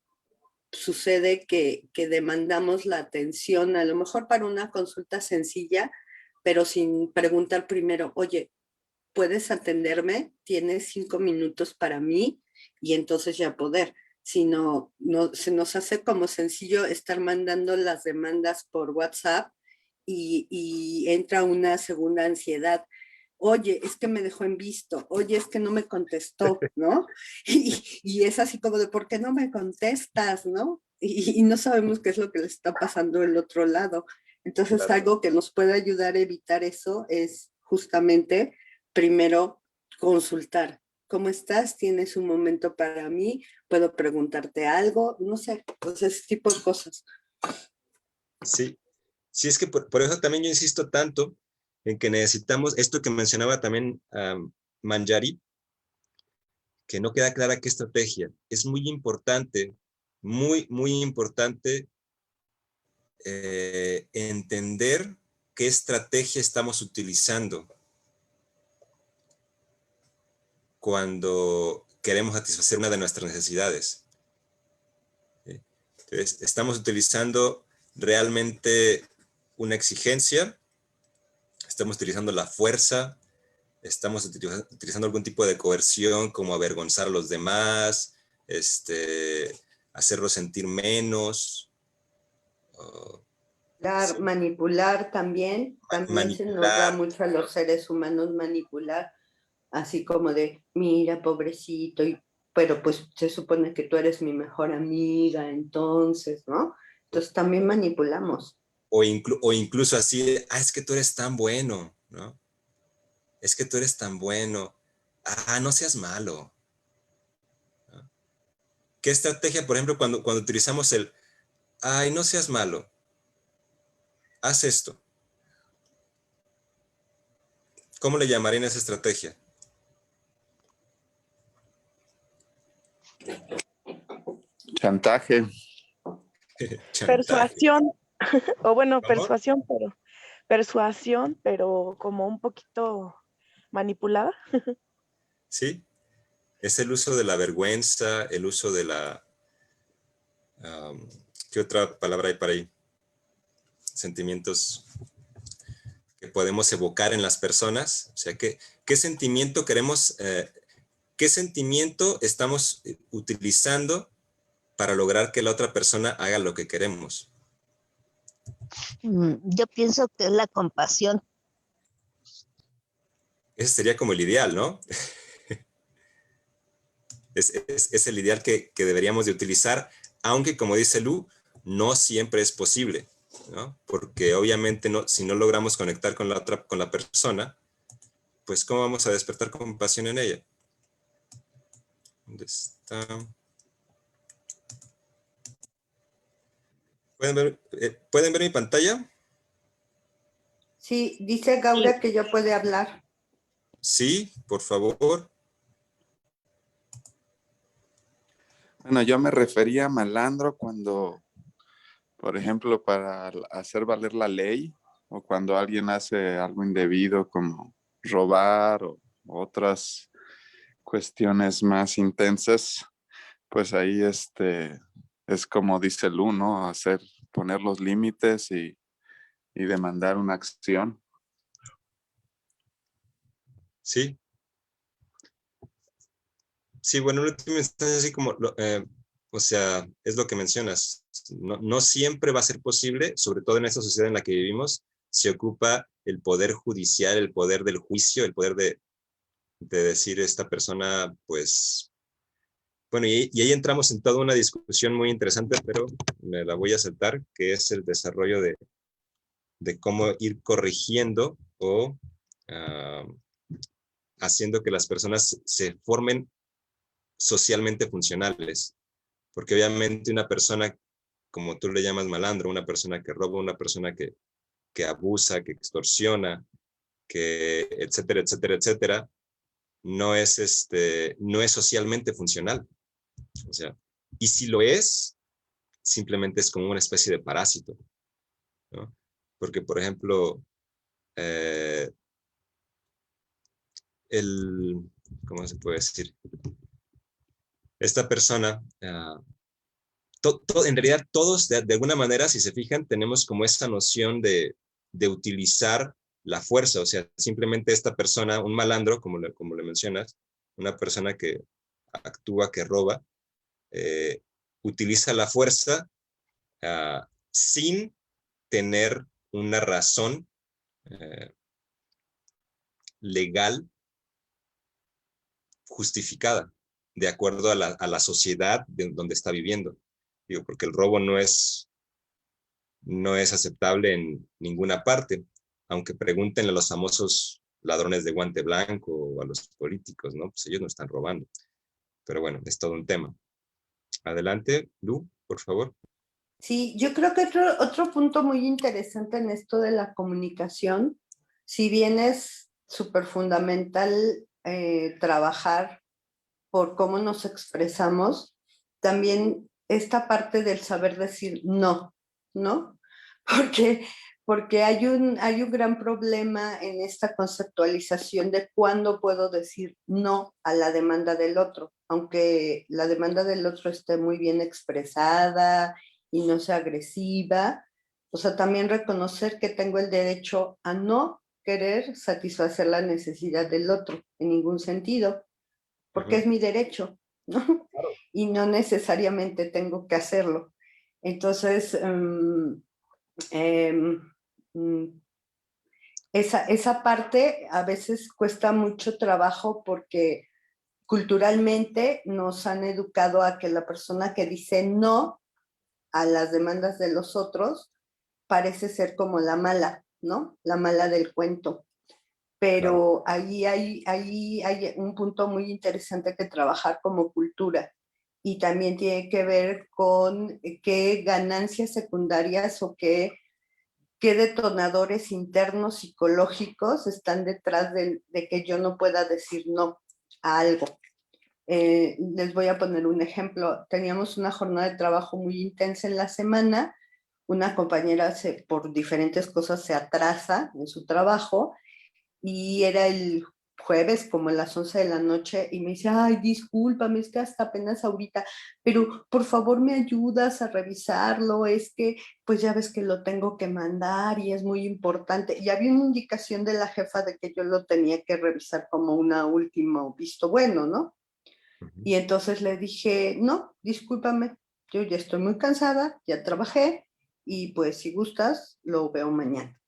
sucede que demandamos la atención, a lo mejor para una consulta sencilla, pero sin preguntar primero, oye, ¿puedes atenderme? ¿Tienes 5 minutos para mí? Y entonces ya poder. Sino, no, se nos hace como sencillo estar mandando las demandas por WhatsApp y entra una segunda ansiedad. Oye, es que me dejó en visto, oye, es que no me contestó, ¿no? Y es así como de, ¿por qué no me contestas, no? Y no sabemos qué es lo que le está pasando del otro lado. Entonces, claro, algo que nos puede ayudar a evitar eso es justamente, primero, consultar. ¿Cómo estás? ¿Tienes un momento para mí? ¿Puedo preguntarte algo? No sé, pues ese tipo de cosas. Sí, sí, es que por eso también yo insisto tanto en que necesitamos esto que mencionaba también Manjari, que no queda clara qué estrategia. Es muy importante, muy, muy importante entender qué estrategia estamos utilizando cuando queremos satisfacer una de nuestras necesidades. Entonces, estamos utilizando realmente una exigencia, estamos utilizando la fuerza, estamos utilizando algún tipo de coerción como avergonzar a los demás, hacerlos sentir menos. Manipular también se nos da mucho a los seres humanos manipular, así como de, mira, pobrecito, pero pues se supone que tú eres mi mejor amiga, entonces, ¿no? Entonces también manipulamos. O incluso así, es que tú eres tan bueno, ¿no? Es que tú eres tan bueno. No seas malo. ¿No? ¿Qué estrategia, por ejemplo, cuando utilizamos no seas malo, haz esto? ¿Cómo le llamarían a esa estrategia? Chantaje. Persuasión, o bueno, ¿Cómo? persuasión, pero como un poquito manipulada. Sí, es el uso de la vergüenza, el uso de la... ¿qué otra palabra hay para ahí? Sentimientos que podemos evocar en las personas. O sea, ¿qué sentimiento queremos ¿qué sentimiento estamos utilizando para lograr que la otra persona haga lo que queremos? Yo pienso que es la compasión. Ese sería como el ideal, ¿no? Es el ideal que deberíamos de utilizar, aunque como dice Lu, no siempre es posible, ¿no? Porque obviamente si no logramos conectar con la persona, pues ¿cómo vamos a despertar compasión en ella? ¿Dónde está? ¿Pueden ver mi pantalla? Sí, dice Gaura que ya puede hablar. Sí, por favor. Bueno, yo me refería a malandro cuando, por ejemplo, para hacer valer la ley o cuando alguien hace algo indebido como robar o otras cuestiones más intensas, pues ahí es como dice Lu, ¿no? Poner los límites y demandar una acción. Sí. Sí, bueno, en última instancia, así como, o sea, es lo que mencionas. No siempre va a ser posible, sobre todo en esta sociedad en la que vivimos, se ocupa el poder judicial, el poder del juicio, el poder de decir esta persona, pues, bueno, y ahí entramos en toda una discusión muy interesante, pero me la voy a saltar, que es el desarrollo de cómo ir corrigiendo o haciendo que las personas se formen socialmente funcionales. Porque obviamente una persona, como tú le llamas malandro, una persona que roba, una persona que abusa, que extorsiona, que etcétera, etcétera, etcétera, no es socialmente funcional. O sea, y si lo es, simplemente es como una especie de parásito, ¿no? Porque, por ejemplo, ¿cómo se puede decir? Esta persona, en realidad todos, de alguna manera, si se fijan, tenemos como esa noción de utilizar la fuerza. O sea, simplemente esta persona, un malandro, como le mencionas, una persona que actúa, que roba, utiliza la fuerza sin tener una razón legal justificada, de acuerdo a la sociedad donde está viviendo. Digo, porque el robo no es aceptable en ninguna parte, aunque pregunten a los famosos ladrones de guante blanco o a los políticos, ¿no? Pues ellos no están robando. Pero bueno, es todo un tema. Adelante, Lu, por favor. Sí, yo creo que otro punto muy interesante en esto de la comunicación, si bien es súper fundamental trabajar por cómo nos expresamos, también esta parte del saber decir no, ¿no? Porque hay un gran problema en esta conceptualización de cuándo puedo decir no a la demanda del otro, aunque la demanda del otro esté muy bien expresada y no sea agresiva. O sea, también reconocer que tengo el derecho a no querer satisfacer la necesidad del otro en ningún sentido, porque es mi derecho, ¿no? Y no necesariamente tengo que hacerlo. Entonces, esa parte a veces cuesta mucho trabajo porque culturalmente nos han educado a que la persona que dice no a las demandas de los otros parece ser como la mala, ¿no? La mala del cuento. Pero claro, ahí hay un punto muy interesante que trabajar como cultura y también tiene que ver con qué ganancias secundarias o qué detonadores internos psicológicos están detrás de que yo no pueda decir no a algo. Les voy a poner un ejemplo. Teníamos una jornada de trabajo muy intensa en la semana. Una compañera por diferentes cosas se atrasa en su trabajo y era el jueves como a las 11 de la noche y me dice, ay, discúlpame, es que hasta apenas ahorita, pero por favor me ayudas a revisarlo, es que pues ya ves que lo tengo que mandar y es muy importante. Y había una indicación de la jefa de que yo lo tenía que revisar como una última visto bueno, ¿no? Y entonces le dije, no, discúlpame, yo ya estoy muy cansada, ya trabajé y pues si gustas, lo veo mañana.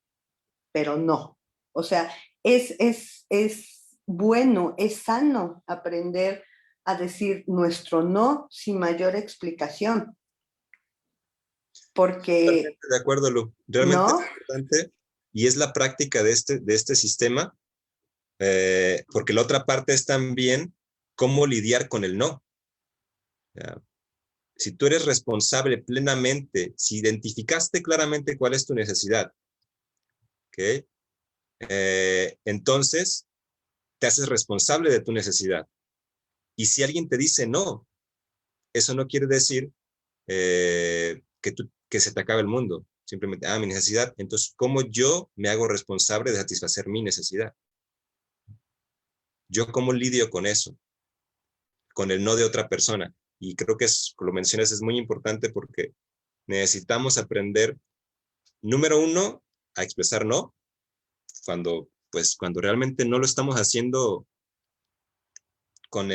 Pero no. O sea, es bueno, es sano aprender a decir nuestro no sin mayor explicación. Porque, Totalmente de acuerdo, Lu. Realmente ¿no? es importante y es la práctica de este sistema, porque la otra parte es también cómo lidiar con el no. ¿Ya? Si tú eres responsable plenamente, si identificaste claramente cuál es tu necesidad, ¿ok? Entonces te haces responsable de tu necesidad. Y si alguien te dice no, eso no quiere decir que se te acabe el mundo. Simplemente, mi necesidad. Entonces, ¿cómo yo me hago responsable de satisfacer mi necesidad? Yo cómo lidio con eso, con el no de otra persona. Y creo que lo mencionas, es muy importante porque necesitamos aprender, número uno, a expresar no, cuando realmente no lo estamos haciendo con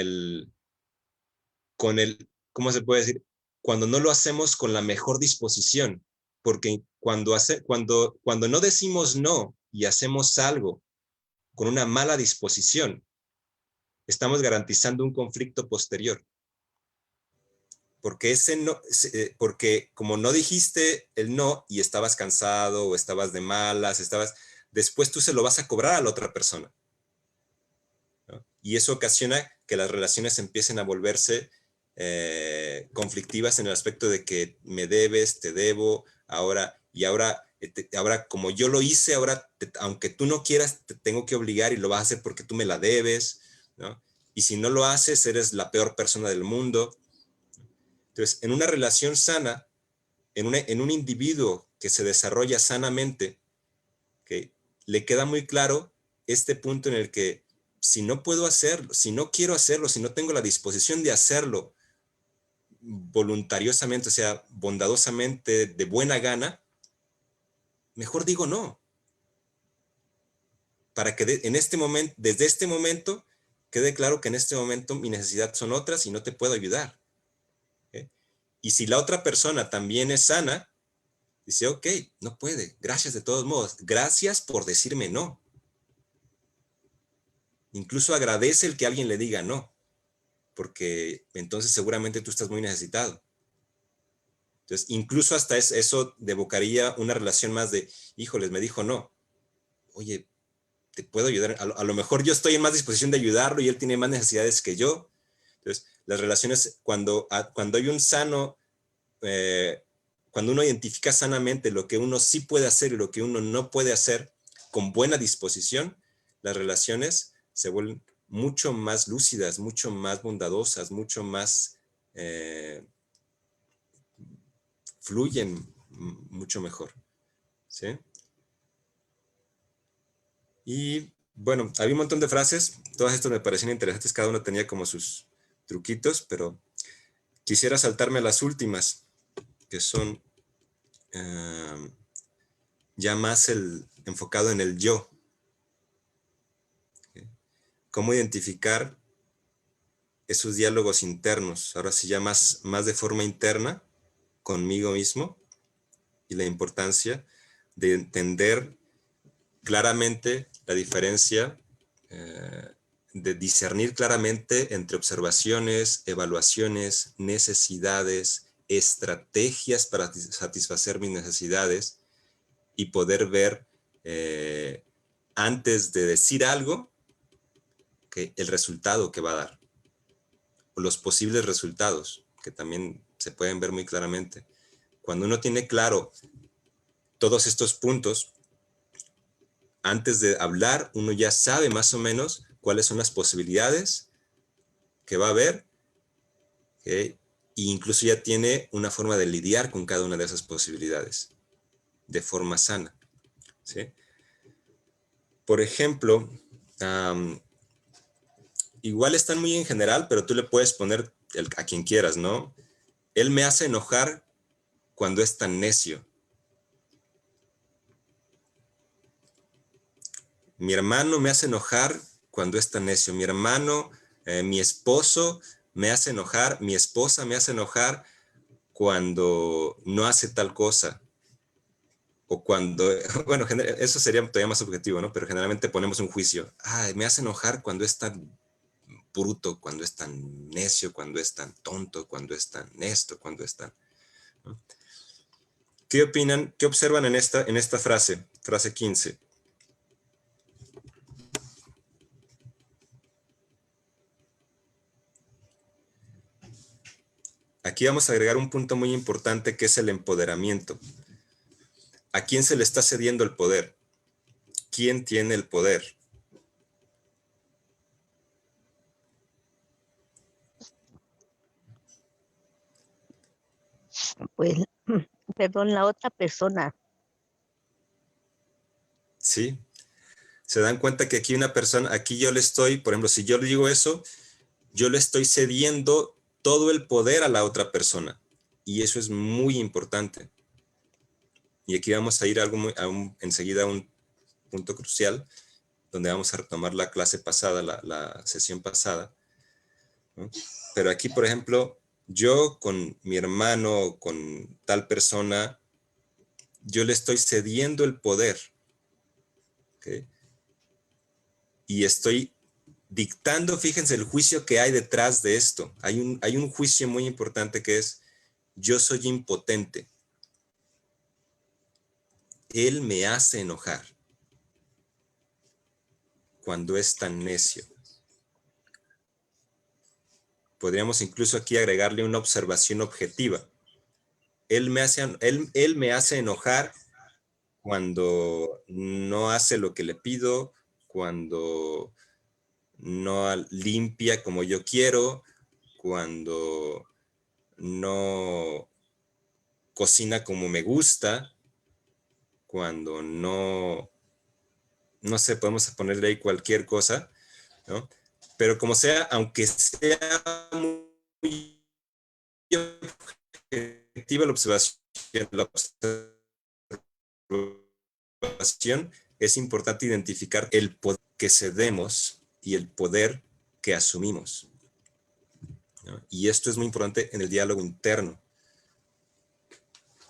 ¿cómo se puede decir? Cuando no lo hacemos con la mejor disposición, porque cuando no decimos no y hacemos algo con una mala disposición, estamos garantizando un conflicto posterior. Porque porque como no dijiste el no y estabas cansado o estabas de malas, después tú se lo vas a cobrar a la otra persona, ¿no? Y eso ocasiona que las relaciones empiecen a volverse conflictivas en el aspecto de que me debes, te debo, ahora como yo lo hice, aunque tú no quieras, te tengo que obligar y lo vas a hacer porque tú me la debes, ¿no? Y si no lo haces, eres la peor persona del mundo. Entonces, en una relación sana, en un individuo que se desarrolla sanamente, ¿okay? Le queda muy claro este punto en el que si no puedo hacerlo, si no quiero hacerlo, si no tengo la disposición de hacerlo voluntariosamente, o sea, bondadosamente, de buena gana, mejor digo no. Para que desde este momento, quede claro que en este momento mi necesidad son otras y no te puedo ayudar. ¿Okay? Y si la otra persona también es sana, dice, ok, no puede, gracias de todos modos, gracias por decirme no. Incluso agradece el que alguien le diga no, porque entonces seguramente tú estás muy necesitado. Entonces, incluso hasta eso devocaría una relación más de, híjoles, me dijo no. Oye, ¿te puedo ayudar? A lo mejor yo estoy en más disposición de ayudarlo y él tiene más necesidades que yo. Entonces, las relaciones, cuando hay un sano, cuando uno identifica sanamente lo que uno sí puede hacer y lo que uno no puede hacer con buena disposición, las relaciones se vuelven mucho más lúcidas, mucho más bondadosas, mucho más fluyen mucho mejor, ¿sí? Y bueno, había un montón de frases, todas estas me parecían interesantes, cada uno tenía como sus truquitos, pero quisiera saltarme las últimas, que son ya más enfocado en el yo. ¿Sí? Cómo identificar esos diálogos internos, ahora sí ya más de forma interna, conmigo mismo, y la importancia de entender claramente la diferencia, de discernir claramente entre observaciones, evaluaciones, necesidades, estrategias para satisfacer mis necesidades y poder ver antes de decir algo que el resultado que va a dar, o los posibles resultados que también se pueden ver muy claramente. Cuando uno tiene claro todos estos puntos, antes de hablar, uno ya sabe más o menos cuáles son las posibilidades que va a haber, ¿okay? E incluso ya tiene una forma de lidiar con cada una de esas posibilidades de forma sana, ¿sí? Por ejemplo, igual están muy en general, pero tú le puedes poner a quien quieras, ¿no? Él me hace enojar cuando es tan necio. Mi hermano me hace enojar cuando es tan necio. Mi hermano, mi esposo me hace enojar, mi esposa me hace enojar cuando no hace tal cosa. O cuando, bueno, eso sería todavía más subjetivo, ¿no? Pero generalmente ponemos un juicio. Ay, me hace enojar cuando es tan bruto, cuando es tan necio, cuando es tan tonto, cuando es tan esto, cuando es tan... ¿no? ¿Qué opinan? ¿Qué observan en esta frase? Frase 15. Aquí vamos a agregar un punto muy importante que es el empoderamiento. ¿A quién se le está cediendo el poder? ¿Quién tiene el poder? Pues, perdón, la otra persona. ¿Sí? Se dan cuenta que aquí una persona, aquí yo le estoy, por ejemplo, si yo le digo eso, yo le estoy cediendo todo el poder a la otra persona. Y eso es muy importante. Y aquí vamos a ir enseguida a un punto crucial, donde vamos a retomar la clase pasada, la sesión pasada, ¿no? Pero aquí, por ejemplo, yo con mi hermano, con tal persona, yo le estoy cediendo el poder, ¿okay? Y estoy dictando, fíjense el juicio que hay detrás de esto. Hay un juicio muy importante que es, yo soy impotente. Él me hace enojar cuando es tan necio. Podríamos incluso aquí agregarle una observación objetiva. Él me hace enojar cuando no hace lo que le pido, cuando no limpia como yo quiero, cuando no cocina como me gusta, cuando no sé, podemos ponerle ahí cualquier cosa, ¿no? Pero como sea, aunque sea muy objetiva la observación, es importante identificar el poder que cedemos y el poder que asumimos, ¿no? Y esto es muy importante en el diálogo interno.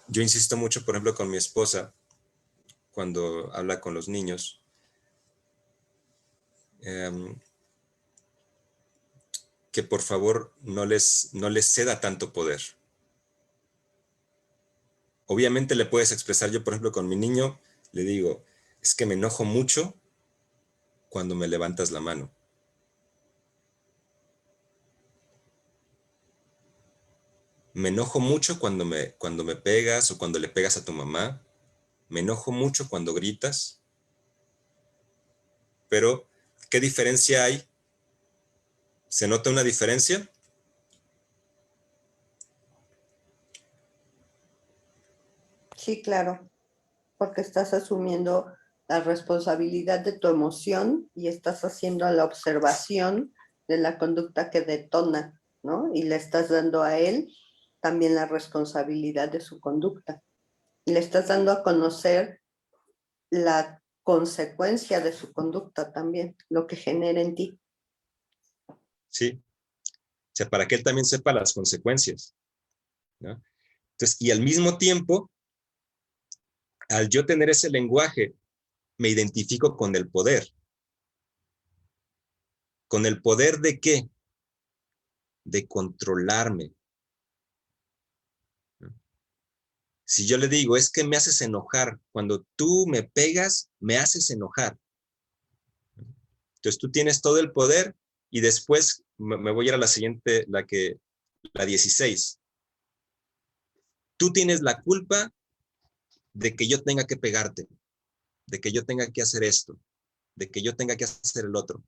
Yo insisto mucho, por ejemplo, con mi esposa, cuando habla con los niños, que por favor no les ceda tanto poder. Obviamente le puedes expresar, yo por ejemplo con mi niño, le digo, es que me enojo mucho cuando me levantas la mano. Me enojo mucho cuando me pegas o cuando le pegas a tu mamá. Me enojo mucho cuando gritas. Pero, ¿qué diferencia hay? ¿Se nota una diferencia? Sí, claro, porque estás asumiendo la responsabilidad de tu emoción y estás haciendo la observación de la conducta que detona, ¿no? Y le estás dando a él también la responsabilidad de su conducta. Y le estás dando a conocer la consecuencia de su conducta también, lo que genera en ti. Sí. O sea, para que él también sepa las consecuencias, ¿no? Entonces, y al mismo tiempo, al yo tener ese lenguaje, me identifico con el poder. ¿Con el poder de qué? De controlarme. Si yo le digo, es que me haces enojar, cuando tú me pegas, me haces enojar. Entonces tú tienes todo el poder y después me voy a ir a la siguiente, la 16. Tú tienes la culpa de que yo tenga que pegarte, de que yo tenga que hacer esto, de que yo tenga que hacer el otro.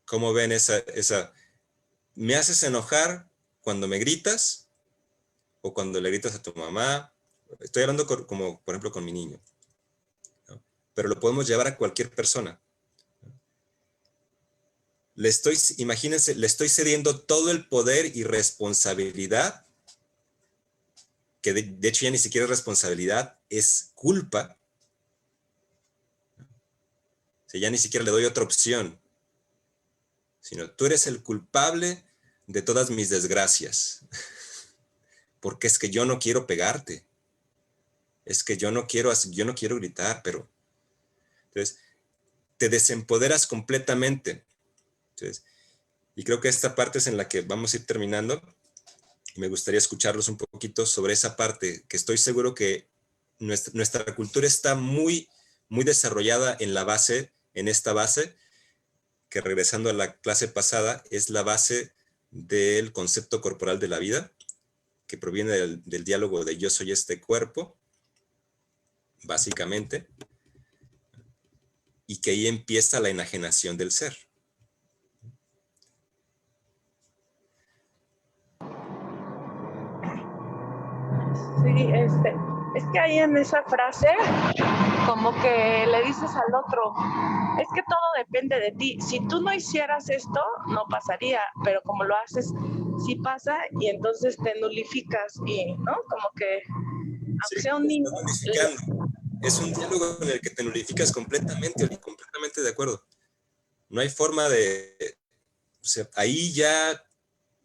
¿Cómo ven esa? ¿Me haces enojar cuando me gritas o cuando le gritas a tu mamá? Estoy hablando como, por ejemplo, con mi niño, ¿no? Pero lo podemos llevar a cualquier persona. Imagínense, le estoy cediendo todo el poder y responsabilidad, que de hecho ya ni siquiera es responsabilidad, es culpa. O sea, ya ni siquiera le doy otra opción, sino tú eres el culpable de todas mis desgracias. Porque es que yo no quiero pegarte. Es que yo no quiero gritar, pero... Entonces, te desempoderas completamente. Entonces, y creo que esta parte es en la que vamos a ir terminando. Y me gustaría escucharlos un poquito sobre esa parte, que estoy seguro que nuestra cultura está muy, muy desarrollada en la base, en esta base, que regresando a la clase pasada, es la base del concepto corporal de la vida, que proviene del diálogo de yo soy este cuerpo, básicamente, y que ahí empieza la enajenación del ser. Sí, es que ahí en esa frase, como que le dices al otro, es que todo depende de ti. Si tú no hicieras esto, no pasaría, pero como lo haces, sí pasa y entonces te nulificas y, ¿no? Como que, aunque Sí, sea un niño... es un diálogo en el que te nulificas completamente, Oli, completamente de acuerdo. No hay forma de... O sea, ahí ya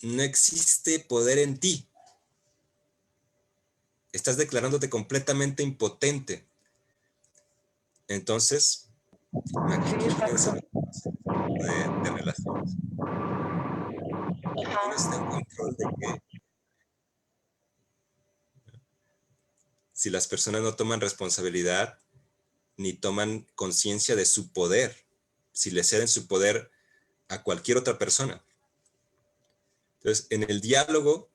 no existe poder en ti. Estás declarándote completamente impotente. Entonces, imagínense de relaciones. Uno está en control de que si las personas no toman responsabilidad ni toman conciencia de su poder, si le ceden su poder a cualquier otra persona. Entonces, en el diálogo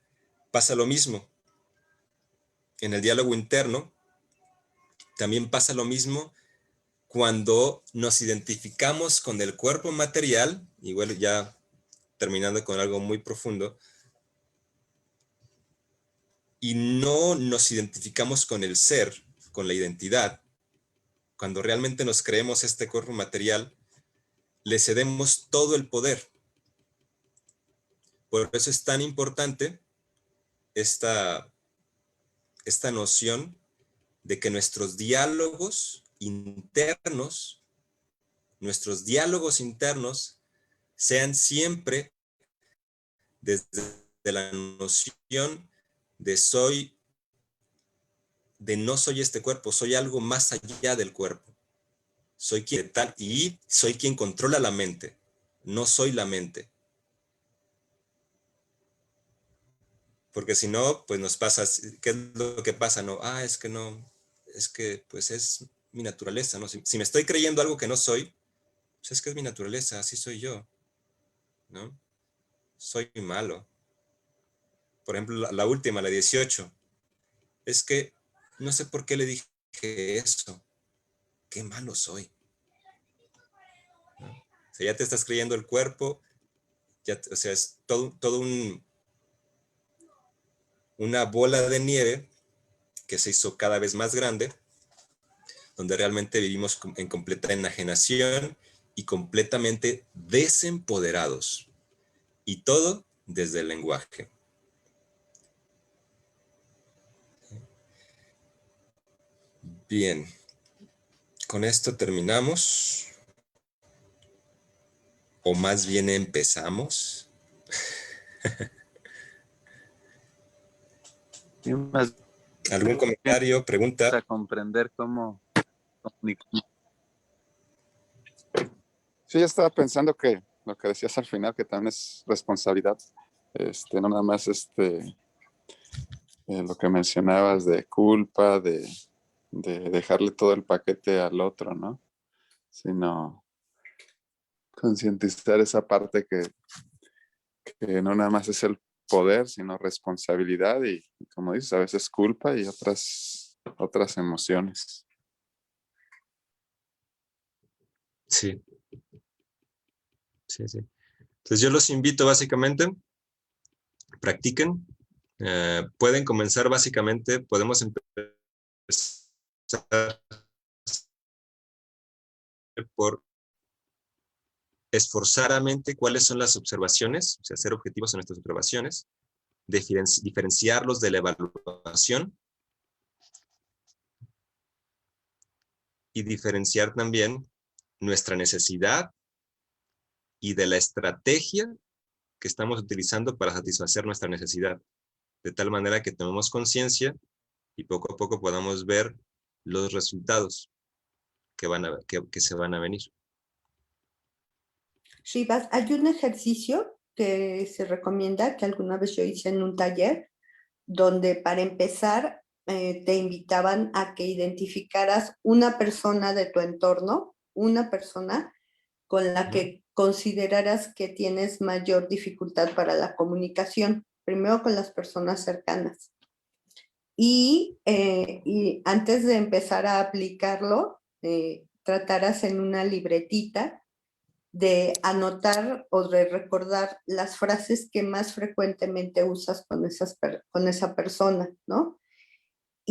pasa lo mismo. En el diálogo interno también pasa lo mismo cuando nos identificamos con el cuerpo material, igual ya terminando con algo muy profundo, y no nos identificamos con el ser, con la identidad. Cuando realmente nos creemos este cuerpo material, le cedemos todo el poder. Por eso es tan importante esta noción de que nuestros diálogos internos sean siempre desde la noción de no soy este cuerpo, soy algo más allá del cuerpo. Soy quien tal y soy quien controla la mente, no soy la mente. Porque si no, pues nos pasa, ¿qué es lo que pasa? No, es que no, es que pues es mi naturaleza, ¿no? Si me estoy creyendo algo que no soy, pues es que es mi naturaleza, así soy yo, ¿no? Soy malo. Por ejemplo, la última, la 18, es que no sé por qué le dije eso, qué malo soy, ¿no? O sea, ya te estás creyendo el cuerpo, ya, o sea, es todo una bola de nieve que se hizo cada vez más grande, donde realmente vivimos en completa enajenación y completamente desempoderados. Y todo desde el lenguaje. Bien, con esto terminamos. O más bien empezamos. ¿Algún comentario, pregunta? Para comprender cómo comunicamos. Sí, yo estaba pensando que lo que decías al final, que también es responsabilidad. No nada más lo que mencionabas de culpa, de dejarle todo el paquete al otro, ¿no? Sino concientizar esa parte que no nada más es el poder, sino responsabilidad y como dices, a veces culpa y otras emociones. Sí. Sí, sí. Entonces yo los invito básicamente, practiquen. Pueden comenzar básicamente, podemos empezar por esforzadamente cuáles son las observaciones, o sea, ser objetivos en nuestras observaciones, diferenciarlos de la evaluación y diferenciar también nuestra necesidad y de la estrategia que estamos utilizando para satisfacer nuestra necesidad, de tal manera que tomemos conciencia y poco a poco podamos ver los resultados que se van a venir. Rivas, hay un ejercicio que se recomienda, que alguna vez yo hice en un taller, donde para empezar te invitaban a que identificaras una persona de tu entorno, una persona con la que consideraras que tienes mayor dificultad para la comunicación, primero con las personas cercanas. Y antes de empezar a aplicarlo, trataras en una libretita de anotar o de recordar las frases que más frecuentemente usas con esa persona, ¿no?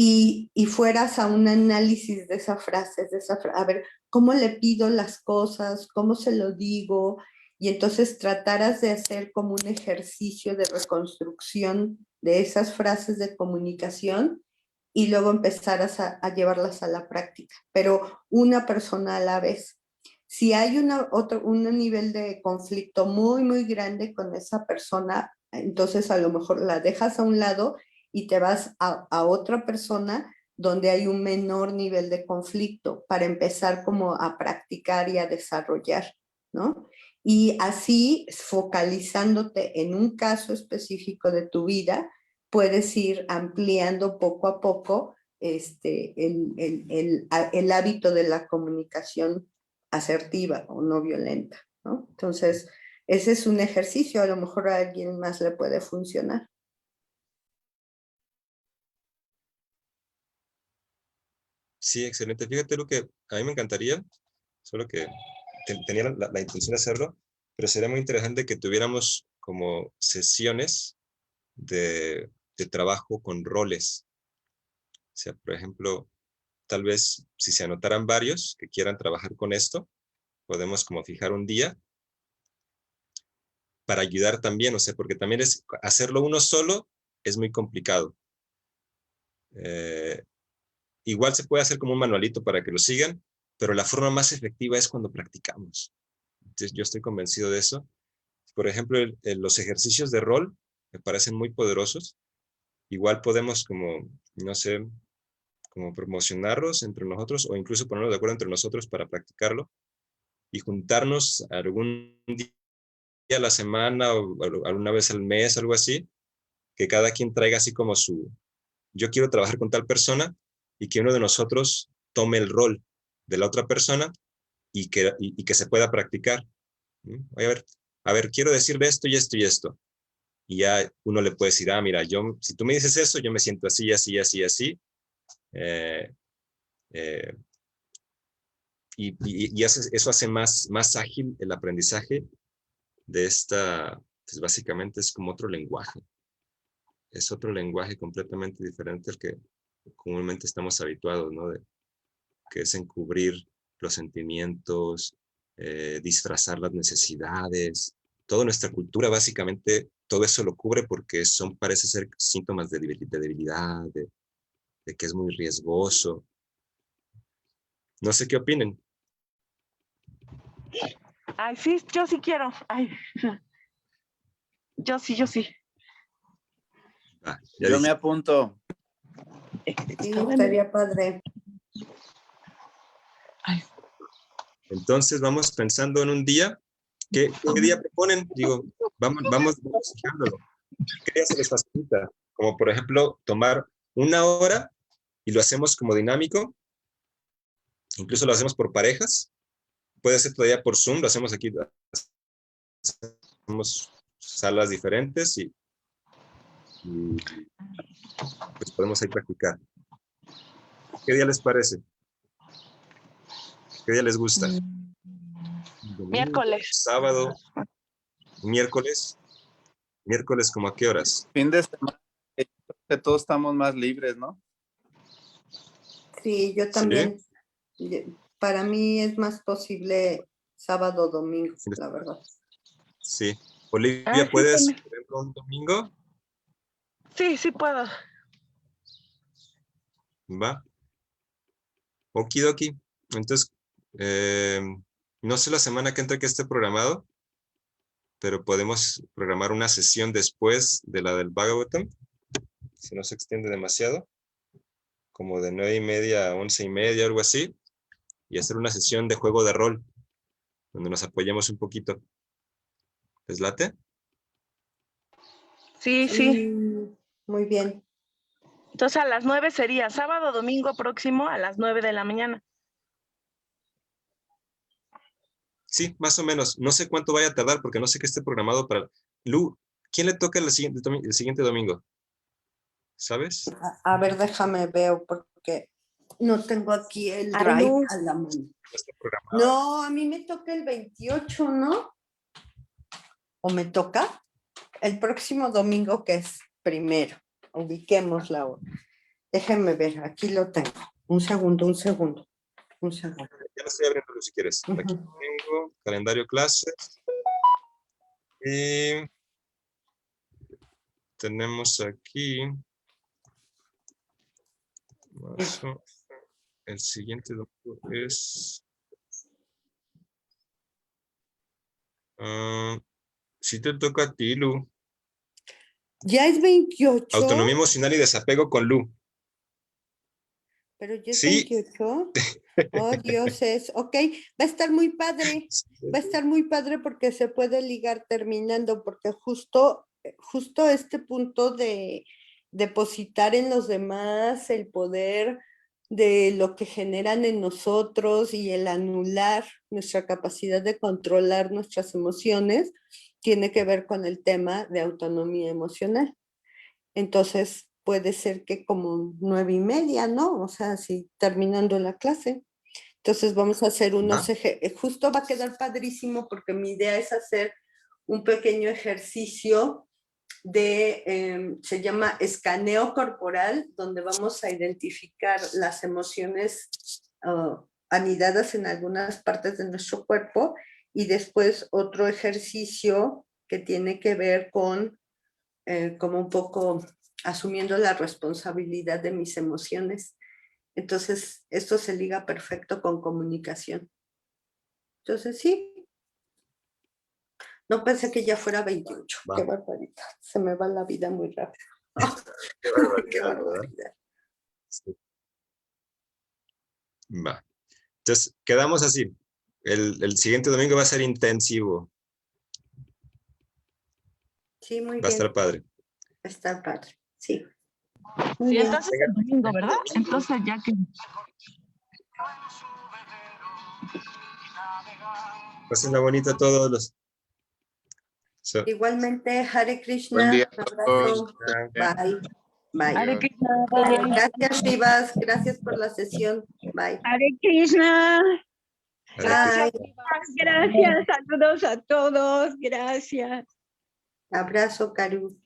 Y fueras a un análisis de esa frase, a ver, ¿cómo le pido las cosas? ¿Cómo se lo digo? Y entonces trataras de hacer como un ejercicio de reconstrucción de esas frases de comunicación y luego empezaras a llevarlas a la práctica, pero una persona a la vez. Si hay un nivel de conflicto muy, muy grande con esa persona, entonces a lo mejor la dejas a un lado y te vas a otra persona donde hay un menor nivel de conflicto para empezar como a practicar y a desarrollar, ¿no? Y así, focalizándote en un caso específico de tu vida, puedes ir ampliando poco a poco el hábito de la comunicación asertiva o no violenta, ¿no? Entonces, ese es un ejercicio, a lo mejor a alguien más le puede funcionar. Sí, excelente. Fíjate lo que a mí me encantaría, solo que tenía la intención de hacerlo, pero sería muy interesante que tuviéramos como sesiones de trabajo con roles. O sea, por ejemplo, tal vez si se anotaran varios que quieran trabajar con esto, podemos como fijar un día para ayudar también, o sea, porque también hacerlo uno solo es muy complicado. Igual se puede hacer como un manualito para que lo sigan, pero la forma más efectiva es cuando practicamos. Entonces, yo estoy convencido de eso. Por ejemplo, los ejercicios de rol me parecen muy poderosos. Igual podemos como, no sé, como promocionarlos entre nosotros o incluso ponernos de acuerdo entre nosotros para practicarlo y juntarnos algún día a la semana o alguna vez al mes, algo así, que cada quien traiga así como yo quiero trabajar con tal persona y que uno de nosotros tome el rol de la otra persona y que se pueda practicar. A ver, quiero decirle esto y esto y esto. Y ya uno le puede decir, mira, si tú me dices eso, yo me siento así, así, así, así. Y eso hace más ágil el aprendizaje de esta, pues básicamente es como otro lenguaje. Es otro lenguaje completamente diferente al que comúnmente estamos habituados, ¿no? Que es encubrir los sentimientos, disfrazar las necesidades. Toda nuestra cultura, básicamente, todo eso lo cubre porque parece ser síntomas de debilidad, de que es muy riesgoso. No sé qué opinen. Ay, sí, yo sí quiero. Ay. Yo sí. Yo me apunto. Sí, estaría padre. Ay. Entonces vamos pensando en un día. ¿Qué día proponen? Digo, vamos fijándolo. ¿Qué día se les facilita? Como por ejemplo, tomar una hora y lo hacemos como dinámico. Incluso lo hacemos por parejas. Puede ser todavía por Zoom, lo hacemos aquí. Hacemos salas diferentes y pues podemos ahí practicar. ¿Qué día les parece? ¿Qué día les gusta? Domingo, Miércoles. sábado, miércoles. ¿Miércoles como a qué horas? Fin de semana, que todos estamos más libres, ¿no? Sí, yo también. Para mí es más posible sábado o domingo, la verdad. Sí. Olivia, sí, ¿puedes, también. por ejemplo, un domingo? Sí puedo. Va. Okidoki. Entonces, No sé la semana que entra que esté programado, pero podemos programar una sesión después de la del Bhagavatam, si no se extiende demasiado, como de 9:30 a 11:30, algo así, y hacer una sesión de juego de rol, donde nos apoyemos un poquito. ¿Les late? Sí, sí. Muy bien. Entonces a las 9 sería sábado, domingo próximo a las 9 de la mañana. Sí, más o menos. No sé cuánto vaya a tardar, porque no sé qué esté programado para... Lu, ¿quién le toca el siguiente domingo? ¿Sabes? A ver, déjame ver porque no tengo aquí el Ay, drive no. a la mano. No está programado. No, a mí me toca el 28, ¿no? ¿O me toca? El próximo domingo, que es primero. Ubiquemos la hora. Déjenme ver, aquí lo tengo. Un segundo. Ya lo estoy abriendo, Lu, si quieres. Aquí tengo calendario clases. Y tenemos aquí... marzo. El siguiente domingo es... sí te toca a ti, Lu. Ya es 28, Autonomía emocional y desapego con Lu. pero ya es Sí. 28. Oh, Dios es. Ok, va a estar muy padre. Va a estar muy padre porque se puede ligar terminando, porque justo este punto de depositar en los demás el poder de lo que generan en nosotros y el anular nuestra capacidad de controlar nuestras emociones, tiene que ver con el tema de autonomía emocional. Entonces puede ser que como 9:30, ¿no? O sea, si terminando la clase. Entonces vamos a hacer unos justo va a quedar padrísimo porque mi idea es hacer un pequeño ejercicio de, se llama escaneo corporal, donde vamos a identificar las emociones anidadas en algunas partes de nuestro cuerpo y después otro ejercicio que tiene que ver con como un poco asumiendo la responsabilidad de mis emociones. Entonces, esto se liga perfecto con comunicación. Entonces, sí. No pensé que ya fuera 28. Va. Qué barbaridad. Se me va la vida muy rápido. Qué barbaridad, Qué ¿verdad? barbaridad. Sí. Va. Entonces, quedamos así. El siguiente domingo va a ser intensivo. Sí, muy Va a bien. estar padre. Va a estar padre. Sí. Muy Sí, bien. entonces el domingo, ¿verdad? Entonces ya que... Pásenla bonita a todos los... Igualmente, Hare Buen Krishna. día Un a todos. abrazo. Bye. Bye. Hare Krishna. Gracias, Rivas. Gracias por la sesión. Bye. Hare Krishna. Bye. Gracias, saludos a todos. Gracias. Abrazo, Caru.